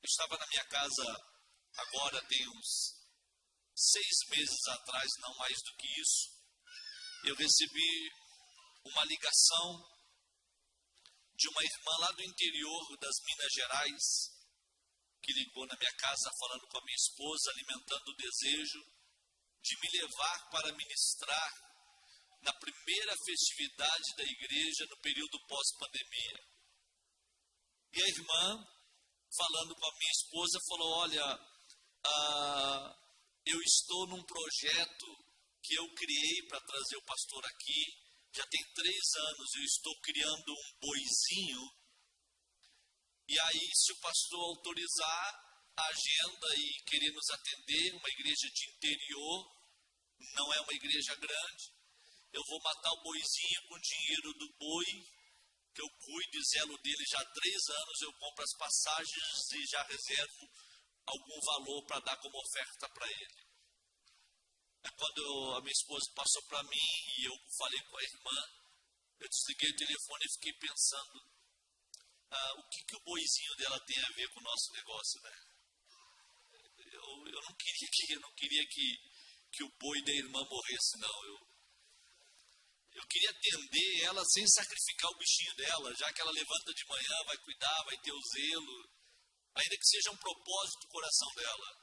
Eu estava na minha casa agora tem uns 6 meses atrás, não mais do que isso. Eu recebi uma ligação de uma irmã lá do interior das Minas Gerais, que ligou na minha casa falando com a minha esposa, alimentando o desejo de me levar para ministrar na primeira festividade da igreja no período pós-pandemia. E a irmã, falando com a minha esposa, falou: olha, eu estou num projeto que eu criei para trazer o pastor aqui, já tem 3 anos, eu estou criando um boizinho, e aí se o pastor autorizar a agenda e querer nos atender, uma igreja de interior, não é uma igreja grande, eu vou matar o boizinho com o dinheiro do boi, que eu cuido e zelo dele já há 3 anos, eu compro as passagens e já reservo algum valor para dar como oferta para ele. Quando a minha esposa passou para mim e eu falei com a irmã, eu desliguei o telefone e fiquei pensando, o que o boizinho dela tem a ver com o nosso negócio, né? Eu não queria que o boi da irmã morresse, não. Eu queria atender ela sem sacrificar o bichinho dela, já que ela levanta de manhã, vai cuidar, vai ter o zelo, ainda que seja um propósito do coração dela.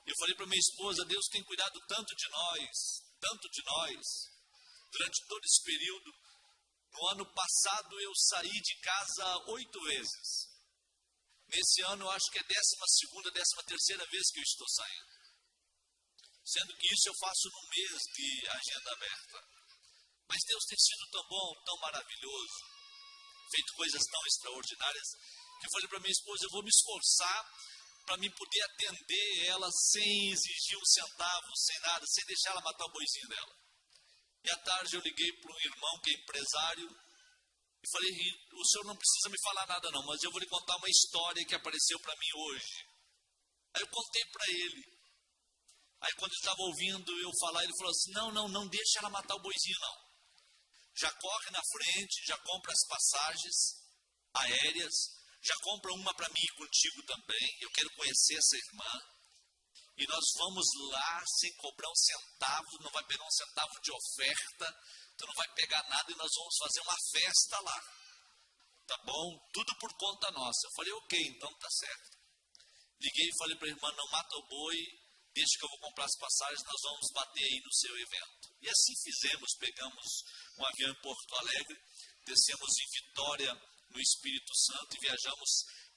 Eu falei para minha esposa, Deus tem cuidado tanto de nós, durante todo esse período. No ano passado eu saí de casa 8 vezes. Nesse ano eu acho que é 12ª, 13ª vez que eu estou saindo. Sendo que isso eu faço num mês de agenda aberta. Mas Deus tem sido tão bom, tão maravilhoso, feito coisas tão extraordinárias, que eu falei para minha esposa, eu vou me esforçar para mim poder atender ela sem exigir um centavo, sem nada, sem deixar ela matar o boizinho dela. E à tarde eu liguei para um irmão que é empresário e falei, o senhor não precisa me falar nada não, mas eu vou lhe contar uma história que apareceu para mim hoje. Aí eu contei para ele. Aí quando ele estava ouvindo eu falar, ele falou assim, não deixa ela matar o boizinho não. Já corre na frente, já compra as passagens aéreas, já compra uma para mim e contigo também, eu quero conhecer essa irmã, e nós vamos lá sem cobrar um centavo, não vai pegar um centavo de oferta, tu não vai pegar nada e nós vamos fazer uma festa lá, tá bom? Tudo por conta nossa. Eu falei, ok, então tá certo. Liguei e falei para a irmã, não mata o boi, deixa que eu vou comprar as passagens, nós vamos bater aí no seu evento. E assim fizemos, pegamos um avião em Porto Alegre, descemos em Vitória, no Espírito Santo, e viajamos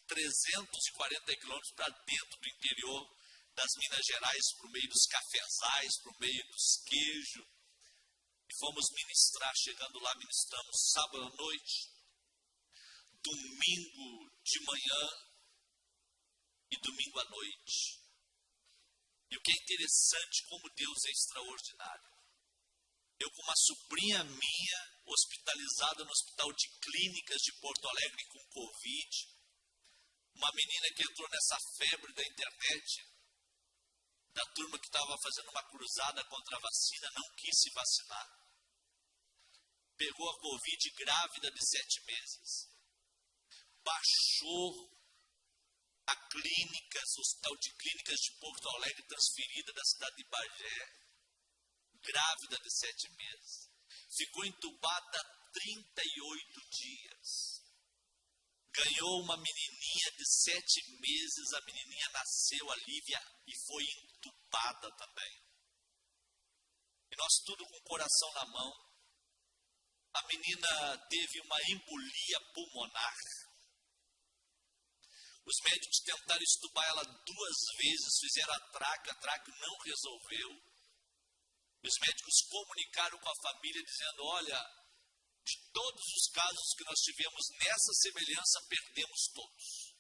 340 quilômetros para dentro do interior das Minas Gerais, por meio dos cafezais, por meio dos queijos, e fomos ministrar. Chegando lá, ministramos sábado à noite, domingo de manhã e domingo à noite. E o que é interessante, como Deus é extraordinário. Eu com uma sobrinha minha, hospitalizada no Hospital de Clínicas de Porto Alegre com Covid, uma menina que entrou nessa febre da internet, da turma que estava fazendo uma cruzada contra a vacina, não quis se vacinar. Pegou a Covid grávida de 7 meses. Baixou a clínicas, o Hospital de Clínicas de Porto Alegre, transferida da cidade de Bagé, grávida de 7 meses. Ficou entubada 38 dias. Ganhou uma menininha de 7 meses, a menininha nasceu, a Lívia, e foi entubada também. E nós tudo com o coração na mão. A menina teve uma embolia pulmonar. Os médicos tentaram entubar ela 2 vezes, fizeram a traque não resolveu. Os médicos comunicaram com a família dizendo, olha, de todos os casos que nós tivemos nessa semelhança, perdemos todos.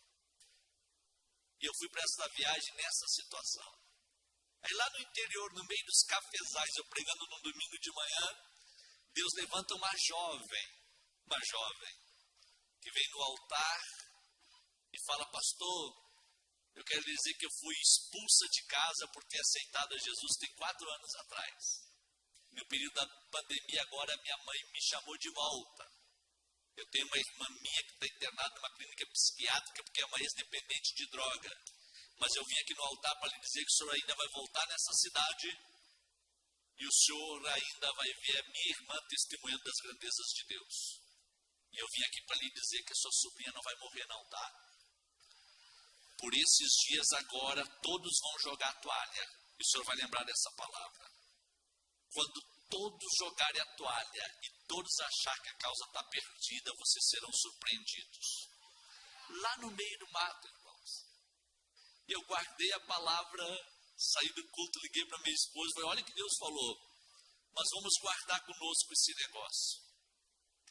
E eu fui para essa viagem nessa situação. Aí lá no interior, no meio dos cafezais, eu pregando no domingo de manhã, Deus levanta uma jovem, que vem no altar e fala, pastor, eu quero dizer que eu fui expulsa de casa por ter aceitado a Jesus tem 4 anos atrás. No período da pandemia agora, minha mãe me chamou de volta. Eu tenho uma irmã minha que está internada numa clínica psiquiátrica porque é uma ex-dependente de droga. Mas eu vim aqui no altar para lhe dizer que o senhor ainda vai voltar nessa cidade e o senhor ainda vai ver a minha irmã testemunhando das grandezas de Deus. E eu vim aqui para lhe dizer que a sua sobrinha não vai morrer não, tá? Por esses dias agora, todos vão jogar a toalha. E o senhor vai lembrar dessa palavra. Quando todos jogarem a toalha e todos acharem que a causa está perdida, vocês serão surpreendidos. Lá no meio do mato, irmãos. Eu guardei a palavra, saí do culto, liguei para minha esposa e falei, olha o que Deus falou. Mas vamos guardar conosco esse negócio.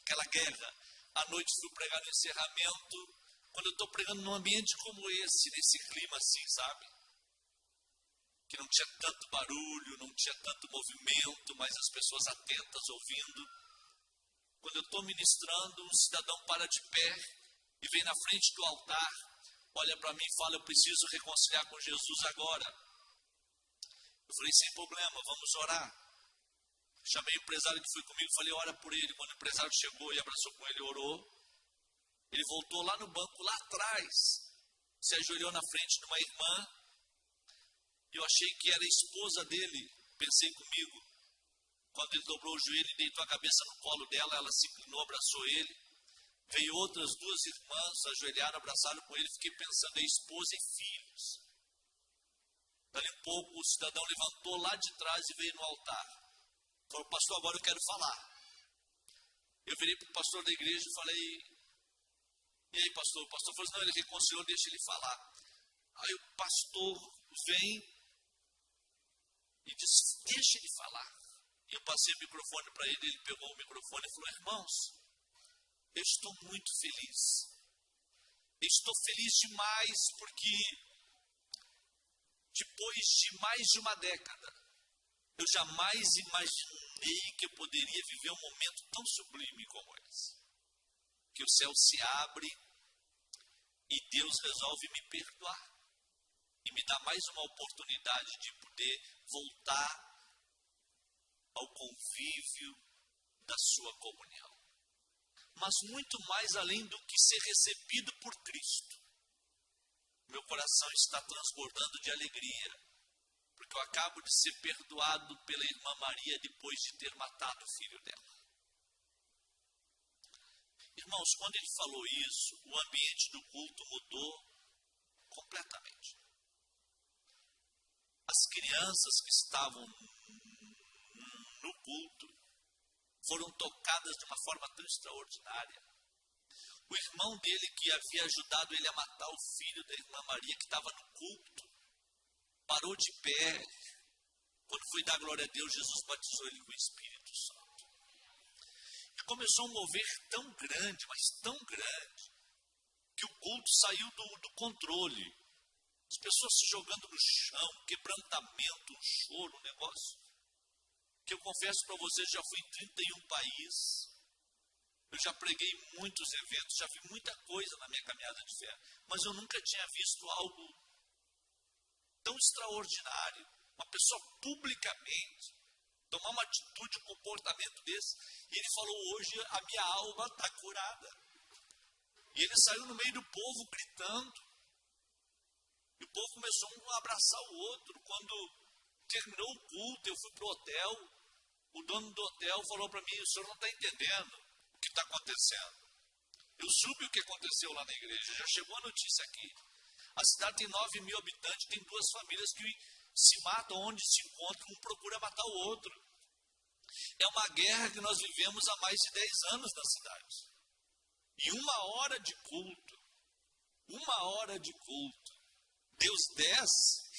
Aquela guerra. À noite fui pregar no encerramento. Quando eu estou pregando num ambiente como esse, nesse clima assim, sabe? Que não tinha tanto barulho, não tinha tanto movimento, mas as pessoas atentas ouvindo. Quando eu estou ministrando, um cidadão para de pé e vem na frente do altar, olha para mim e fala, eu preciso reconciliar com Jesus agora. Eu falei, sem problema, vamos orar. Chamei o empresário que foi comigo, falei, ora por ele. Quando o empresário chegou e abraçou com ele, orou. Ele voltou lá no banco, lá atrás, se ajoelhou na frente de uma irmã. E eu achei que era a esposa dele. Pensei comigo. Quando ele dobrou o joelho e deitou a cabeça no colo dela, ela se inclinou, abraçou ele. Veio outras duas irmãs, ajoelharam, abraçaram com ele. Fiquei pensando em esposa e filhos. Dali um pouco, o cidadão levantou lá de trás e veio no altar. Falou, pastor, agora eu quero falar. Eu virei para o pastor da igreja e falei, e aí, pastor? O pastor falou assim, não, ele reconciliou, deixa ele falar. Aí o pastor vem e disse, deixa ele falar. E eu passei o microfone para ele, ele pegou o microfone e falou, irmãos, eu estou muito feliz. Eu estou feliz demais porque depois de mais de uma década, eu jamais imaginei que eu poderia viver um momento tão sublime como esse. Que o céu se abre e Deus resolve me perdoar. E me dá mais uma oportunidade de poder voltar ao convívio da sua comunhão. Mas muito mais além do que ser recebido por Cristo. Meu coração está transbordando de alegria, porque eu acabo de ser perdoado pela irmã Maria depois de ter matado o filho dela. Irmãos, quando ele falou isso, o ambiente do culto mudou completamente. As crianças que estavam no culto foram tocadas de uma forma tão extraordinária. O irmão dele que havia ajudado ele a matar o filho da irmã Maria, que estava no culto, parou de pé. Quando foi dar glória a Deus, Jesus batizou ele com o Espírito Santo. E começou um mover tão grande, mas tão grande, que o culto saiu do controle. As pessoas se jogando no chão, quebrantamento, um choro, um negócio. Que eu confesso para vocês, já fui em 31 países. Eu já preguei muitos eventos, já vi muita coisa na minha caminhada de fé. Mas eu nunca tinha visto algo tão extraordinário. Uma pessoa publicamente tomar uma atitude, um comportamento desse. E ele falou, hoje a minha alma está curada. E ele saiu no meio do povo gritando. E o povo começou a abraçar o outro. Quando terminou o culto, eu fui para o hotel. O dono do hotel falou para mim, o senhor não está entendendo o que está acontecendo. Eu soube o que aconteceu lá na igreja, já chegou a notícia aqui. A cidade tem 9 mil habitantes, tem 2 famílias que se matam onde se encontram, um procura matar o outro. É uma guerra que nós vivemos há mais de 10 anos na cidade. E 1 hora de culto, 1 hora de culto, Deus desce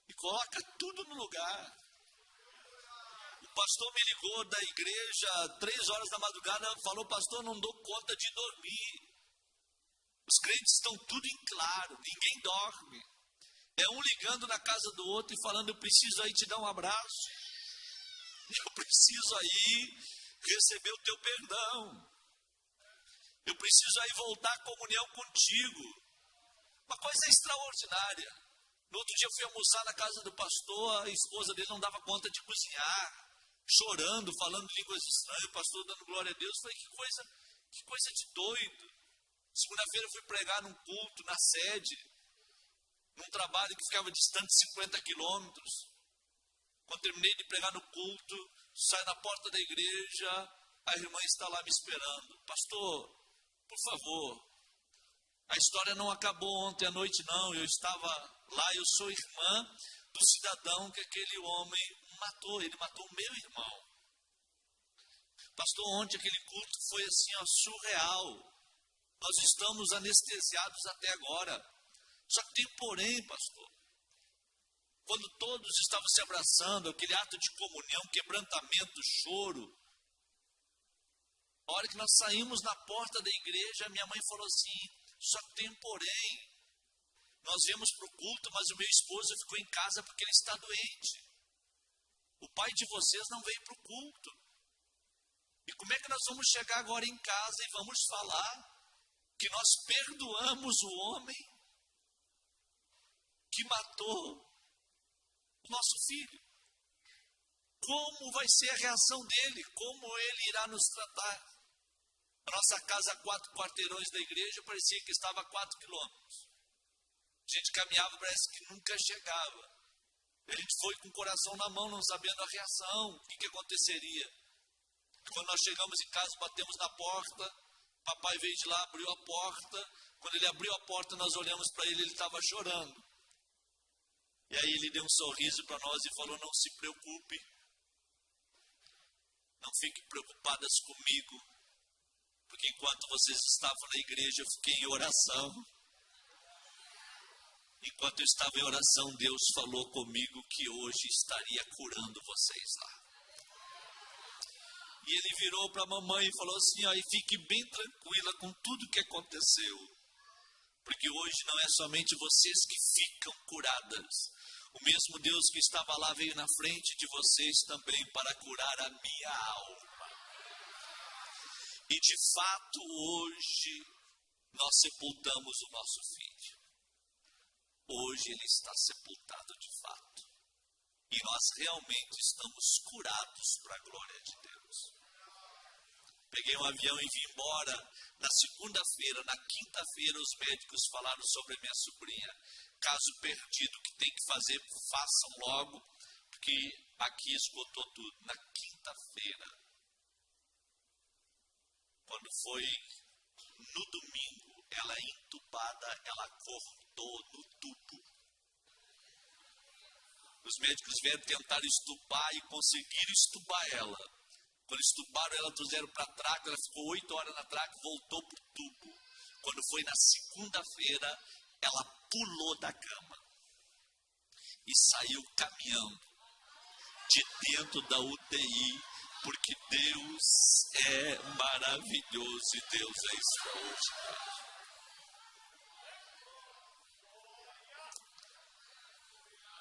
e coloca tudo no lugar. O pastor me ligou da igreja 3 horas da madrugada, falou, pastor, não dou conta de dormir. Os crentes estão tudo em claro, ninguém dorme. É um ligando na casa do outro e falando, eu preciso aí te dar um abraço. Eu preciso aí receber o teu perdão. Eu preciso aí voltar à comunhão contigo. Uma coisa extraordinária. No outro dia eu fui almoçar na casa do pastor, a esposa dele não dava conta de cozinhar, chorando, falando línguas estranhas, o pastor dando glória a Deus. Eu falei, que coisa Que coisa de doido. Segunda-feira eu fui pregar num culto na sede, num trabalho que ficava distante 50 quilômetros. Quando terminei de pregar no culto, saio na porta da igreja, a irmã está lá me esperando. Pastor, por favor, a história não acabou ontem à noite não, eu estava lá, eu sou irmã do cidadão que aquele homem matou, ele matou o meu irmão. Pastor, ontem aquele culto foi assim, ó, surreal. Nós estamos anestesiados até agora. Só que tem um porém, pastor. Quando todos estavam se abraçando, aquele ato de comunhão, quebrantamento, choro. A hora que nós saímos na porta da igreja, minha mãe falou assim, só que tem um porém. Nós viemos para o culto, mas o meu esposo ficou em casa porque ele está doente. O pai de vocês não veio para o culto. E como é que nós vamos chegar agora em casa e vamos falar que nós perdoamos o homem que matou o nosso filho? Como vai ser a reação dele? Como ele irá nos tratar? A nossa casa a 4 quarteirões da igreja parecia que estava a 4 quilômetros. A gente caminhava, parece que nunca chegava. A gente foi com o coração na mão, não sabendo a reação, o que aconteceria. Quando nós chegamos em casa, batemos na porta, papai veio de lá, abriu a porta. Quando ele abriu a porta, nós olhamos para ele, ele estava chorando. E aí ele deu um sorriso para nós e falou, não se preocupe, não fiquem preocupadas comigo, porque enquanto vocês estavam na igreja, eu fiquei em oração. Enquanto eu estava em oração, Deus falou comigo que hoje estaria curando vocês lá. E ele virou para a mamãe e falou assim, ó, e fique bem tranquila com tudo que aconteceu, porque hoje não é somente vocês que ficam curadas. O mesmo Deus que estava lá veio na frente de vocês também para curar a minha alma. E de fato hoje nós sepultamos o nosso filho. Hoje ele está sepultado de fato. E nós realmente estamos curados para a glória de Deus. Peguei um avião e vim embora. Na segunda-feira, na quinta-feira, os médicos falaram sobre a minha sobrinha. Caso perdido, que tem que fazer, façam logo, porque aqui esgotou tudo. Na quinta-feira, quando foi no domingo, ela entubada, ela cortou no tubo. Os médicos vieram tentar estubar e conseguiram estubar ela. Quando estubaram, ela trouxeram para a traca, ela ficou 8 horas na traca, voltou para o tubo. Quando foi na segunda-feira, ela pulou da cama e saiu caminhando de dentro da UTI, porque Deus é maravilhoso e Deus é extraordinário.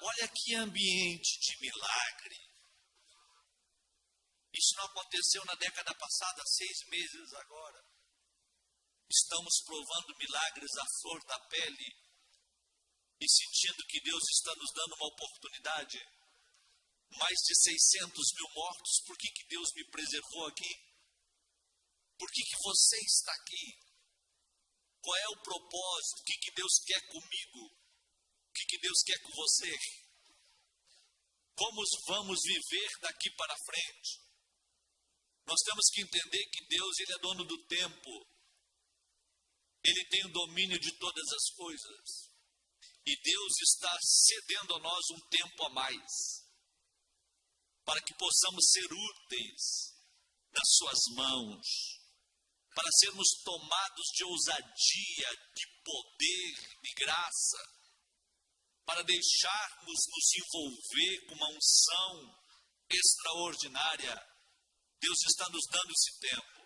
Olha que ambiente de milagre. Isso não aconteceu na década passada, 6 meses agora. Estamos provando milagres à flor da pele e sentindo que Deus está nos dando uma oportunidade. Mais de 600 mil mortos, por que Deus me preservou aqui? Por que você está aqui? Qual é o propósito? O que Deus quer comigo? O que Deus quer com você? Como vamos viver daqui para frente? Nós temos que entender que Deus, Ele é dono do tempo. Ele tem o domínio de todas as coisas. E Deus está cedendo a nós um tempo a mais, para que possamos ser úteis nas suas mãos, para sermos tomados de ousadia, de poder, de graça, para deixarmos nos envolver com uma unção extraordinária. Deus está nos dando esse tempo.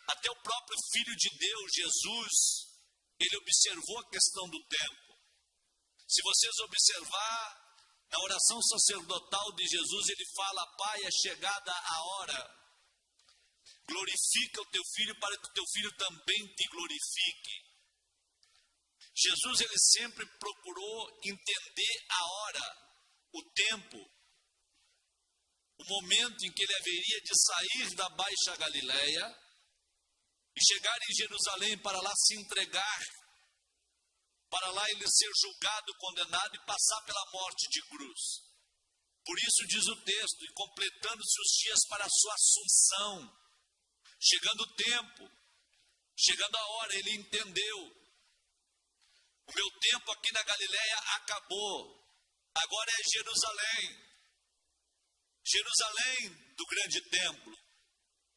Até o próprio Filho de Deus, Jesus, ele observou a questão do tempo. Se vocês observar, na oração sacerdotal de Jesus, ele fala: Pai, é chegada a hora. Glorifica o teu filho para que o teu filho também te glorifique. Jesus, ele sempre procurou entender a hora, o tempo, o momento em que ele haveria de sair da Baixa Galileia e chegar em Jerusalém para lá se entregar, para lá ele ser julgado, condenado e passar pela morte de cruz. Por isso diz o texto, e completando-se os dias para a sua assunção, chegando o tempo, chegando a hora, ele entendeu: o meu tempo aqui na Galileia acabou, agora é Jerusalém. Jerusalém do grande templo,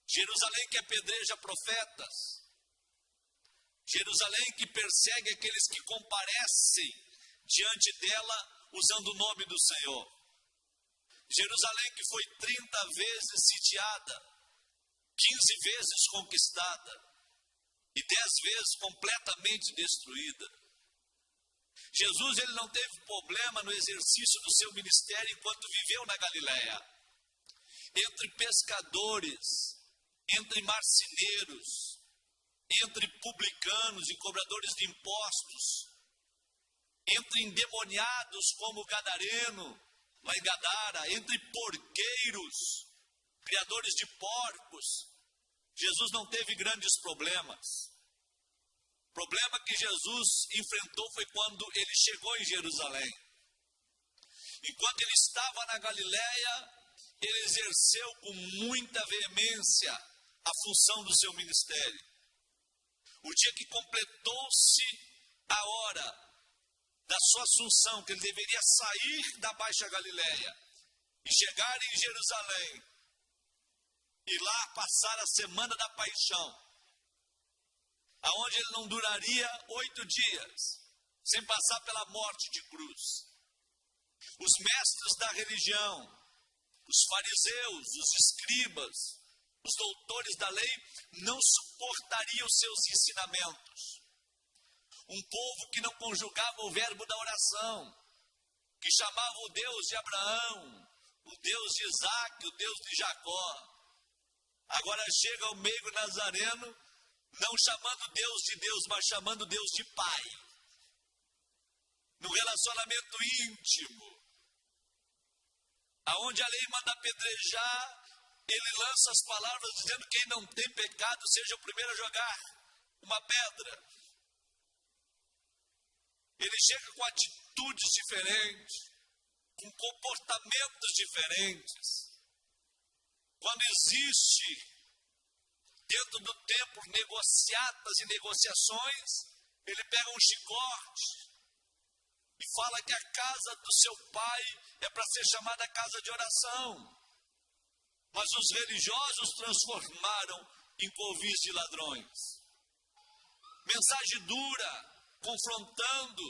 Jerusalém que apedreja profetas, Jerusalém que persegue aqueles que comparecem diante dela usando o nome do Senhor. Jerusalém que foi 30 vezes sitiada, 15 vezes conquistada e 10 vezes completamente destruída. Jesus ele não teve problema no exercício do seu ministério enquanto viveu na Galileia. Entre pescadores, entre marceneiros, entre publicanos e cobradores de impostos, entre endemoniados como Gadareno, lá em Gadara, entre porqueiros, criadores de porcos, Jesus não teve grandes problemas. O problema que Jesus enfrentou foi quando ele chegou em Jerusalém. Enquanto ele estava na Galileia, ele exerceu com muita veemência a função do seu ministério. O dia que completou-se a hora da sua assunção, que ele deveria sair da Baixa Galileia e chegar em Jerusalém, e lá passar a semana da paixão, aonde ele não duraria 8 dias, sem passar pela morte de cruz. Os mestres da religião, os fariseus, os escribas, os doutores da lei, não suportariam seus ensinamentos. Um povo que não conjugava o verbo da oração, que chamava o Deus de Abraão, o Deus de Isaac, o Deus de Jacó. Agora chega o meigo nazareno, não chamando Deus de Deus, mas chamando Deus de Pai. No relacionamento íntimo, aonde a lei manda apedrejar, ele lança as palavras dizendo: quem não tem pecado seja o primeiro a jogar uma pedra. Ele chega com atitudes diferentes, com comportamentos diferentes. Quando existe dentro do templo negociatas e negociações, ele pega um chicote e fala que a casa do seu pai é para ser chamada casa de oração. Mas os religiosos transformaram em covis de ladrões. Mensagem dura, confrontando,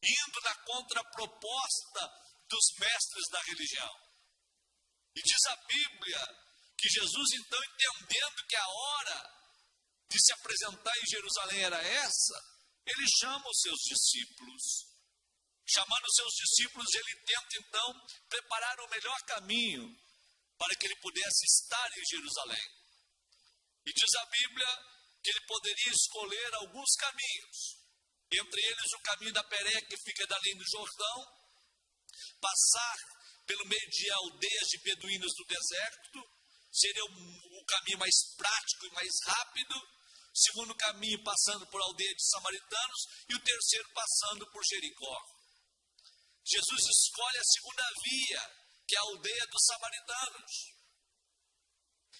indo na contraproposta dos mestres da religião. E diz a Bíblia que Jesus, então, entendendo que a hora de se apresentar em Jerusalém era essa, ele chama os seus discípulos. Chamando os seus discípulos, ele tenta, então, preparar o melhor caminho para que ele pudesse estar em Jerusalém. E diz a Bíblia que ele poderia escolher alguns caminhos, entre eles o caminho da Pérea, que fica dali no Jordão, passar pelo meio de aldeias de beduínos do deserto, seria o caminho mais prático e mais rápido. O segundo caminho passando por aldeia de samaritanos, e o terceiro passando por Jericó. Jesus escolhe a segunda via, que é a aldeia dos samaritanos.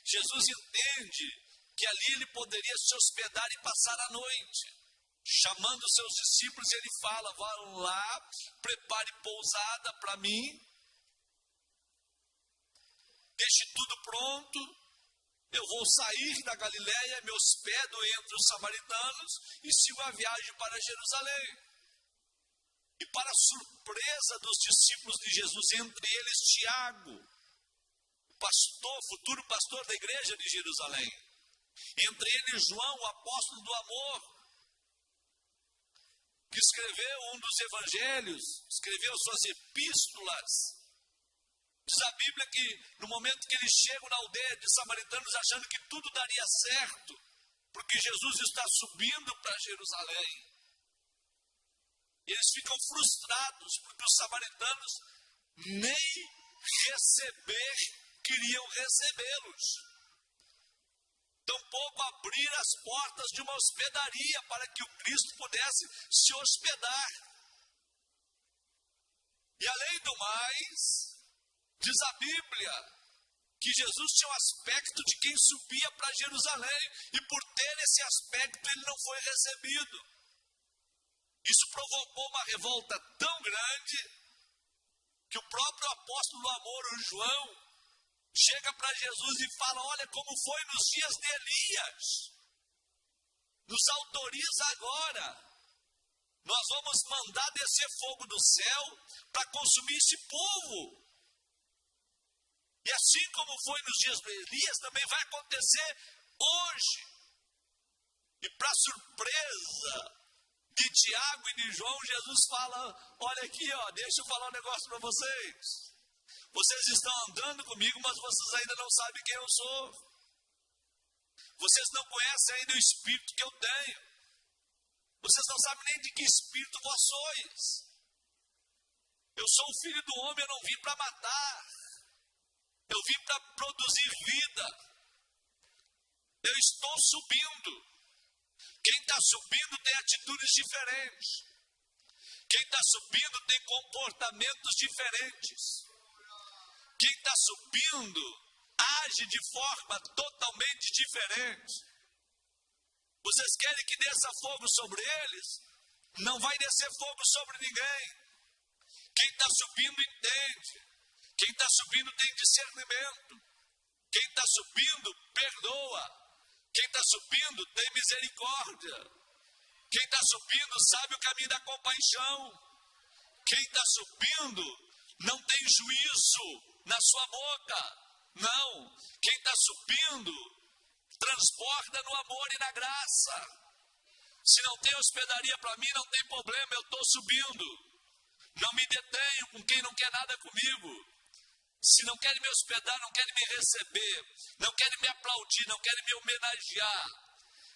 Jesus entende que ali ele poderia se hospedar e passar a noite. Chamando os seus discípulos, ele fala: vão lá, prepare pousada para mim, deixe tudo pronto, eu vou sair da Galileia, me hospedo entre os samaritanos e sigo a viagem para Jerusalém. E para a surpresa dos discípulos de Jesus, entre eles Tiago, o pastor, futuro pastor da igreja de Jerusalém, entre eles João, o apóstolo do amor, que escreveu um dos evangelhos, escreveu suas epístolas. Diz a Bíblia que no momento que eles chegam na aldeia de samaritanos, achando que tudo daria certo, porque Jesus está subindo para Jerusalém, eles ficam frustrados, porque os samaritanos nem receber queriam recebê-los. tampouco abrir as portas de uma hospedaria para que o Cristo pudesse se hospedar. E além do mais, diz a Bíblia que Jesus tinha o aspecto de quem subia para Jerusalém, e por ter esse aspecto ele não foi recebido. Isso provocou uma revolta tão grande que o próprio apóstolo do amor, o João, chega para Jesus e fala: olha como foi nos dias de Elias, nos autoriza agora, nós vamos mandar descer fogo do céu para consumir esse povo. E assim como foi nos dias de Elias, também vai acontecer hoje. E para surpresa de Tiago e de João, Jesus fala: olha aqui, deixa eu falar um negócio para vocês. Vocês estão andando comigo, mas vocês ainda não sabem quem eu sou. Vocês não conhecem ainda o Espírito que eu tenho. Vocês não sabem nem de que Espírito vós sois. Eu sou o Filho do Homem, eu não vim para matar. Eu vim para produzir vida. Eu estou subindo. Quem está subindo tem atitudes diferentes. Quem está subindo tem comportamentos diferentes. Quem está subindo age de forma totalmente diferente. Vocês querem que desça fogo sobre eles? Não vai descer fogo sobre ninguém. Quem está subindo entende. Quem está subindo tem discernimento. Quem está subindo perdoa. Quem está subindo tem misericórdia. Quem está subindo sabe o caminho da compaixão. Quem está subindo não tem juízo na sua boca. Não. Quem está subindo transborda no amor e na graça. Se não tem hospedaria para mim, não tem problema, eu estou subindo. Não me detenho com quem não quer nada comigo. Se não querem me hospedar, não querem me receber, não querem me aplaudir, não querem me homenagear,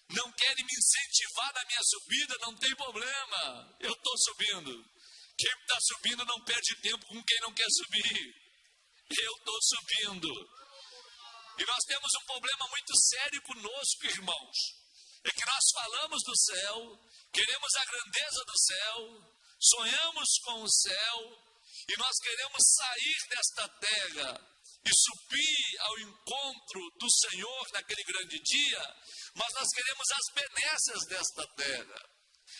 não querem me incentivar na minha subida, não tem problema, eu estou subindo. Quem está subindo não perde tempo com quem não quer subir. Eu estou subindo. E nós temos um problema muito sério conosco, irmãos. É que nós falamos do céu, queremos a grandeza do céu, sonhamos com o céu, e nós queremos sair desta terra e subir ao encontro do Senhor naquele grande dia, mas nós queremos as benesses desta terra.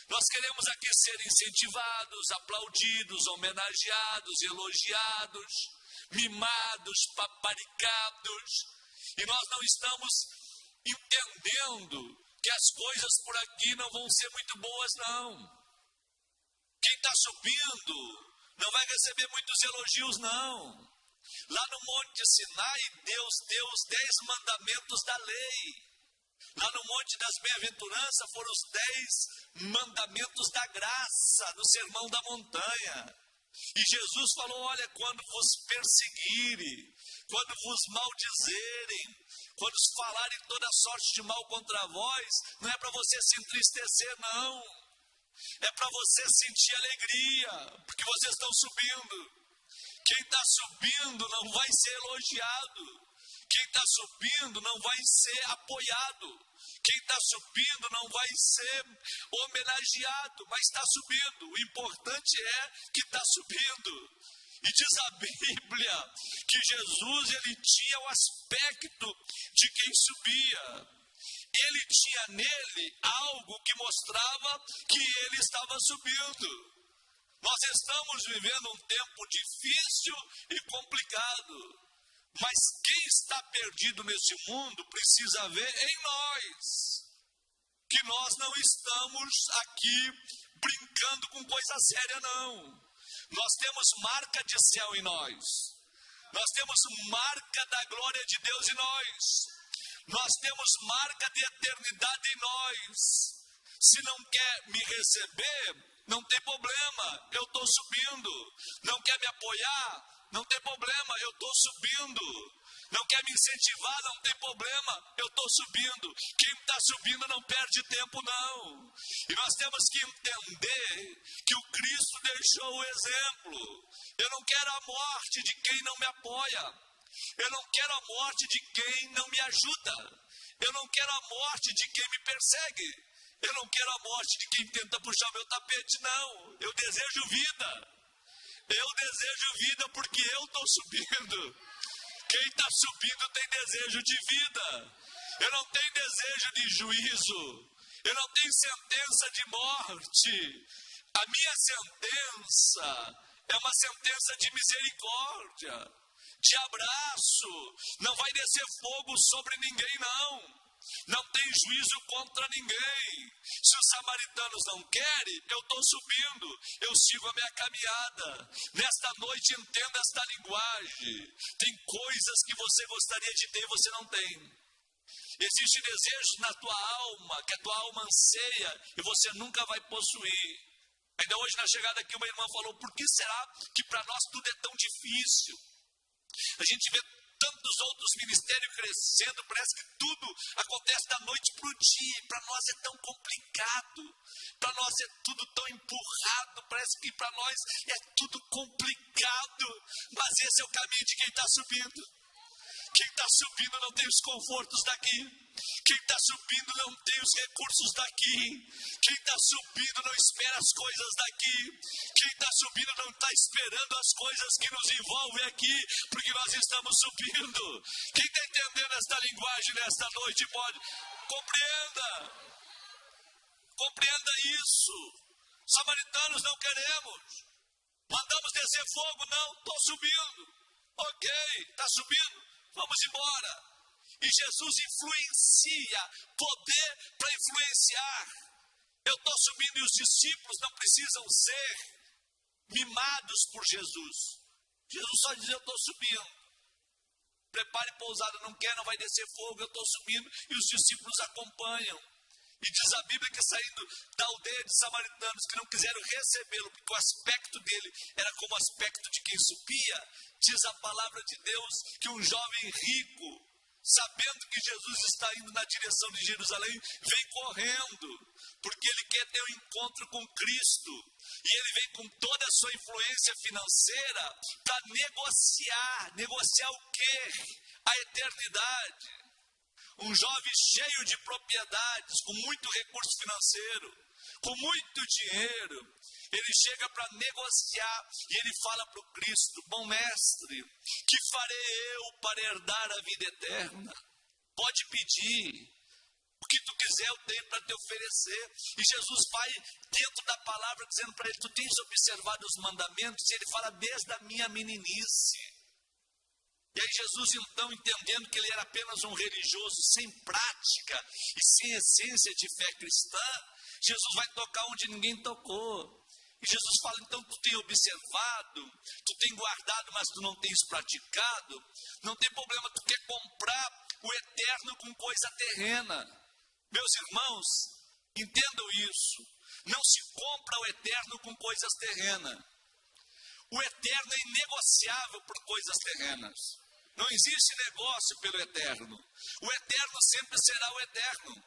Nós queremos aqui ser incentivados, aplaudidos, homenageados, elogiados, mimados, paparicados, e nós não estamos entendendo que as coisas por aqui não vão ser muito boas, não. Quem está subindo não vai receber muitos elogios, não. Lá no Monte Sinai, Deus deu os 10 mandamentos da lei. Lá no Monte das Bem-aventuranças foram os 10 mandamentos da graça, do Sermão da Montanha. E Jesus falou: olha, quando vos perseguirem, quando vos maldizerem, quando falarem toda sorte de mal contra vós, não é para você se entristecer, não. É para você sentir alegria, porque vocês estão subindo. Quem está subindo não vai ser elogiado. Quem está subindo não vai ser apoiado. Quem está subindo não vai ser homenageado, mas está subindo. O importante é que está subindo. E diz a Bíblia que Jesus, ele tinha o aspecto de quem subia. Ele tinha nele algo que mostrava que ele estava subindo. Nós estamos vivendo um tempo difícil e complicado. Mas quem está perdido nesse mundo precisa ver em nós que nós não estamos aqui brincando com coisa séria, não. Nós temos marca de céu em nós. Nós temos marca da glória de Deus em nós. Nós temos marca de eternidade em nós. Se não quer me receber, não tem problema, eu estou subindo. Não quer me apoiar, não tem problema, eu estou subindo. Não quer me incentivar, não tem problema, eu estou subindo. Quem está subindo não perde tempo, não. E nós temos que entender que o Cristo deixou o exemplo. Eu não quero a morte de quem não me apoia. Eu não quero a morte de quem não me ajuda. Eu não quero a morte de quem me persegue. Eu não quero a morte de quem tenta puxar meu tapete, não. Eu desejo vida. Eu desejo vida porque eu estou subindo. Quem está subindo tem desejo de vida. Eu não tenho desejo de juízo. Eu não tenho sentença de morte. A minha sentença é uma sentença de misericórdia, de abraço. Não vai descer fogo sobre ninguém, não. Não tem juízo contra ninguém. Se os samaritanos não querem, eu estou subindo. Eu sigo a minha caminhada. Nesta noite, entenda esta linguagem. Tem coisas que você gostaria de ter e você não tem. Existem desejos na tua alma, que a tua alma anseia e você nunca vai possuir. Ainda hoje na chegada aqui uma irmã falou, por que será que para nós tudo é tão difícil? A gente vê tantos outros ministérios crescendo, parece que tudo acontece da noite para o dia. Para nós é tão complicado, para nós é tudo tão empurrado, parece que para nós é tudo complicado. Mas esse é o caminho de quem está subindo. Quem está subindo não tem os confortos daqui. Quem está subindo não tem os recursos daqui. Quem está subindo não espera as coisas daqui. Quem está subindo não está esperando as coisas que nos envolvem aqui, porque nós estamos subindo. Quem está entendendo esta linguagem nesta noite pode. Compreenda. Compreenda isso. Samaritanos não queremos. Mandamos descer fogo, não. Estou subindo. Ok, está subindo. Vamos embora. E Jesus influencia, poder para influenciar. Eu estou subindo e os discípulos não precisam ser mimados por Jesus. Jesus só diz, eu estou subindo. Prepare pousada, não quer, não vai descer fogo, eu estou subindo. E os discípulos acompanham. E diz a Bíblia que saindo da aldeia de samaritanos que não quiseram recebê-lo, porque o aspecto dele era como o aspecto de quem subia, diz a palavra de Deus que um jovem rico, sabendo que Jesus está indo na direção de Jerusalém, vem correndo, porque ele quer ter um encontro com Cristo. E ele vem com toda a sua influência financeira para negociar o quê? A eternidade. Um jovem cheio de propriedades, com muito recurso financeiro, com muito dinheiro, ele chega para negociar e ele fala para o Cristo, bom mestre, que farei eu para herdar a vida eterna? Pode pedir, o que tu quiser eu tenho para te oferecer. E Jesus vai dentro da palavra dizendo para ele, tu tens observado os mandamentos? E ele fala, desde a minha meninice. E aí Jesus então, entendendo que ele era apenas um religioso sem prática e sem essência de fé cristã, Jesus vai tocar onde ninguém tocou. E Jesus fala, então tu tem observado, tu tem guardado, mas tu não tens praticado. Não tem problema, tu quer comprar o eterno com coisa terrena. Meus irmãos, entendam isso. Não se compra o eterno com coisas terrenas. O eterno é inegociável por coisas terrenas. Não existe negócio pelo eterno. O eterno sempre será o eterno.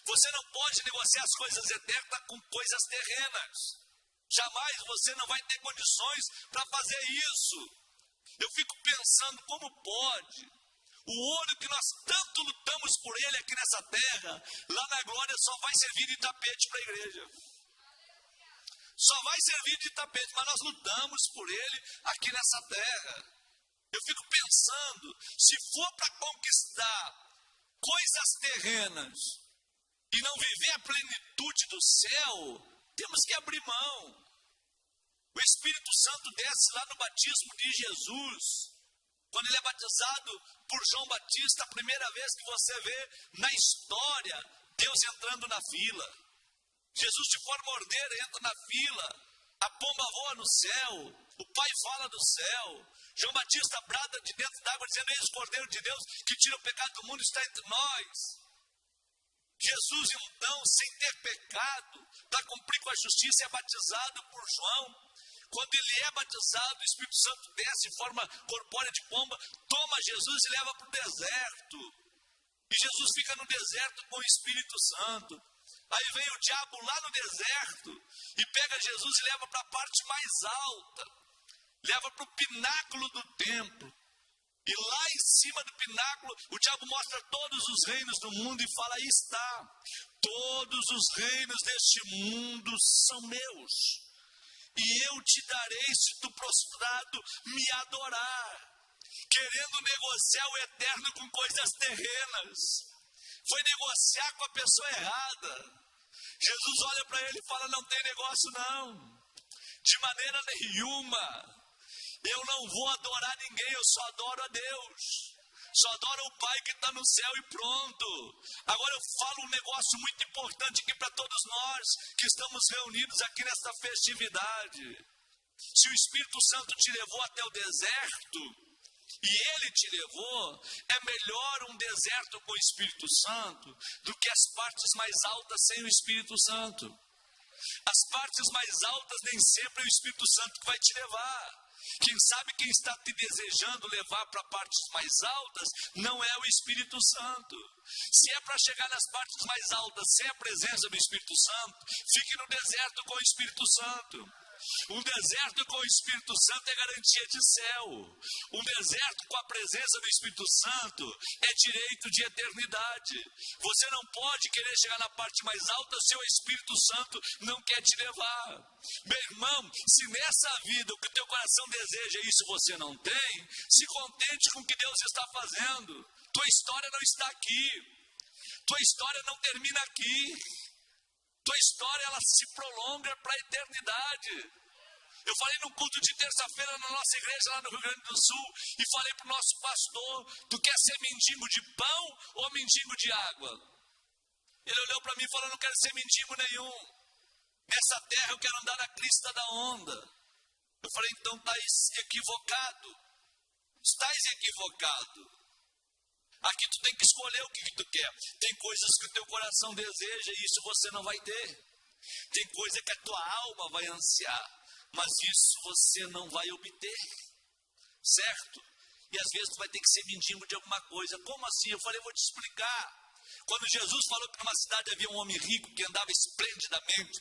Você não pode negociar as coisas eternas com coisas terrenas. Jamais você não vai ter condições para fazer isso. Eu fico pensando como pode. O ouro que nós tanto lutamos por ele aqui nessa terra, lá na glória só vai servir de tapete para a igreja. Só vai servir de tapete, mas nós lutamos por ele aqui nessa terra. Eu fico pensando, se for para conquistar coisas terrenas e não viver a plenitude do céu, temos que abrir mão. O Espírito Santo desce lá no batismo de Jesus. Quando ele é batizado por João Batista, a primeira vez que você vê na história, Deus entrando na fila. Jesus de forma ordeira entra na fila, a pomba voa no céu, o Pai fala do céu, João Batista brada de dentro d'água dizendo, eis o Cordeiro de Deus que tira o pecado do mundo, está entre nós. Jesus então, sem ter pecado, para cumprir com a justiça, é batizado por João. Quando ele é batizado, o Espírito Santo desce em forma corpórea de pomba, toma Jesus e leva para o deserto. E Jesus fica no deserto com o Espírito Santo. Aí vem o diabo lá no deserto e pega Jesus e leva para a parte mais alta. Leva para o pináculo do templo. E lá em cima do pináculo, o diabo mostra todos os reinos do mundo e fala, aí está, todos os reinos deste mundo são meus. E eu te darei se tu prostrado me adorar. Querendo negociar o eterno com coisas terrenas. Foi negociar com a pessoa errada. Jesus olha para ele e fala, não tem negócio não. De maneira nenhuma. Eu não vou adorar ninguém, eu só adoro a Deus. Só adoro o Pai que está no céu e pronto. Agora eu falo um negócio muito importante aqui para todos nós que estamos reunidos aqui nesta festividade. Se o Espírito Santo te levou até o deserto, e Ele te levou, é melhor um deserto com o Espírito Santo do que as partes mais altas sem o Espírito Santo. As partes mais altas nem sempre é o Espírito Santo que vai te levar. Quem sabe quem está te desejando levar para partes mais altas não é o Espírito Santo. Se é para chegar nas partes mais altas sem a presença do Espírito Santo, fique no deserto com o Espírito Santo. Um deserto com o Espírito Santo é garantia de céu. Um deserto com a presença do Espírito Santo é direito de eternidade. Você não pode querer chegar na parte mais alta se o Espírito Santo não quer te levar. Meu irmão, se nessa vida o que o teu coração deseja isso você não tem, se contente com o que Deus está fazendo. Tua história não está aqui. Tua história não termina aqui. Tua história, ela se prolonga para a eternidade. Eu falei num culto de terça-feira na nossa igreja lá no Rio Grande do Sul e falei para o nosso pastor, tu quer ser mendigo de pão ou mendigo de água? Ele olhou para mim e falou, não quero ser mendigo nenhum. Nessa terra eu quero andar na crista da onda. Eu falei, então estás equivocado. Estás equivocado. Aqui tu tem que escolher o que tu quer. Tem coisas que o teu coração deseja e isso você não vai ter. Tem coisa que a tua alma vai ansiar, mas isso você não vai obter. Certo? E às vezes tu vai ter que ser mendigo de alguma coisa. Como assim? Eu falei, vou te explicar. Quando Jesus falou que numa cidade havia um homem rico que andava esplendidamente,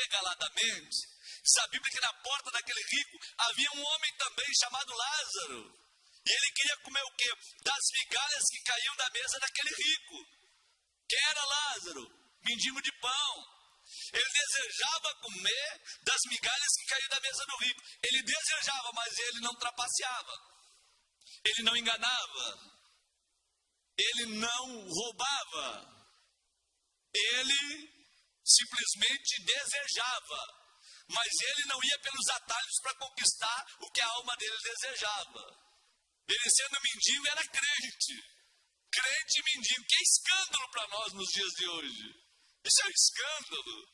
regaladamente, diz a Bíblia que na porta daquele rico havia um homem também chamado Lázaro. E ele queria comer o quê? Das migalhas que caíam da mesa daquele rico. Quem era Lázaro? Mendigo de pão. Ele desejava comer das migalhas que caíam da mesa do rico. Ele desejava, mas ele não trapaceava. Ele não enganava. Ele não roubava. Ele simplesmente desejava. Mas ele não ia pelos atalhos para conquistar o que a alma dele desejava. Ele sendo mendigo era crente. Crente e mendigo. Que escândalo para nós nos dias de hoje. Isso é um escândalo.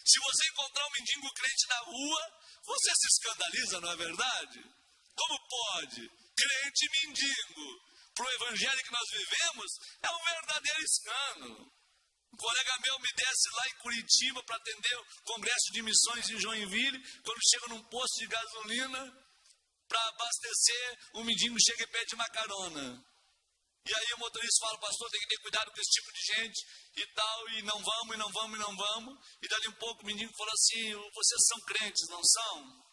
Se você encontrar um mendigo crente na rua, você se escandaliza, não é verdade? Como pode? Crente e mendigo. Para o evangelho que nós vivemos, é um verdadeiro escândalo. Um colega meu me desce lá em Curitiba para atender o congresso de missões em Joinville. Quando chega num posto de gasolina para abastecer, um mendigo chega e pede uma carona. E aí o motorista fala, pastor, tem que ter cuidado com esse tipo de gente e tal, e não vamos, e não vamos, e não vamos. E dali um pouco o mendigo falou assim, vocês são crentes, não são?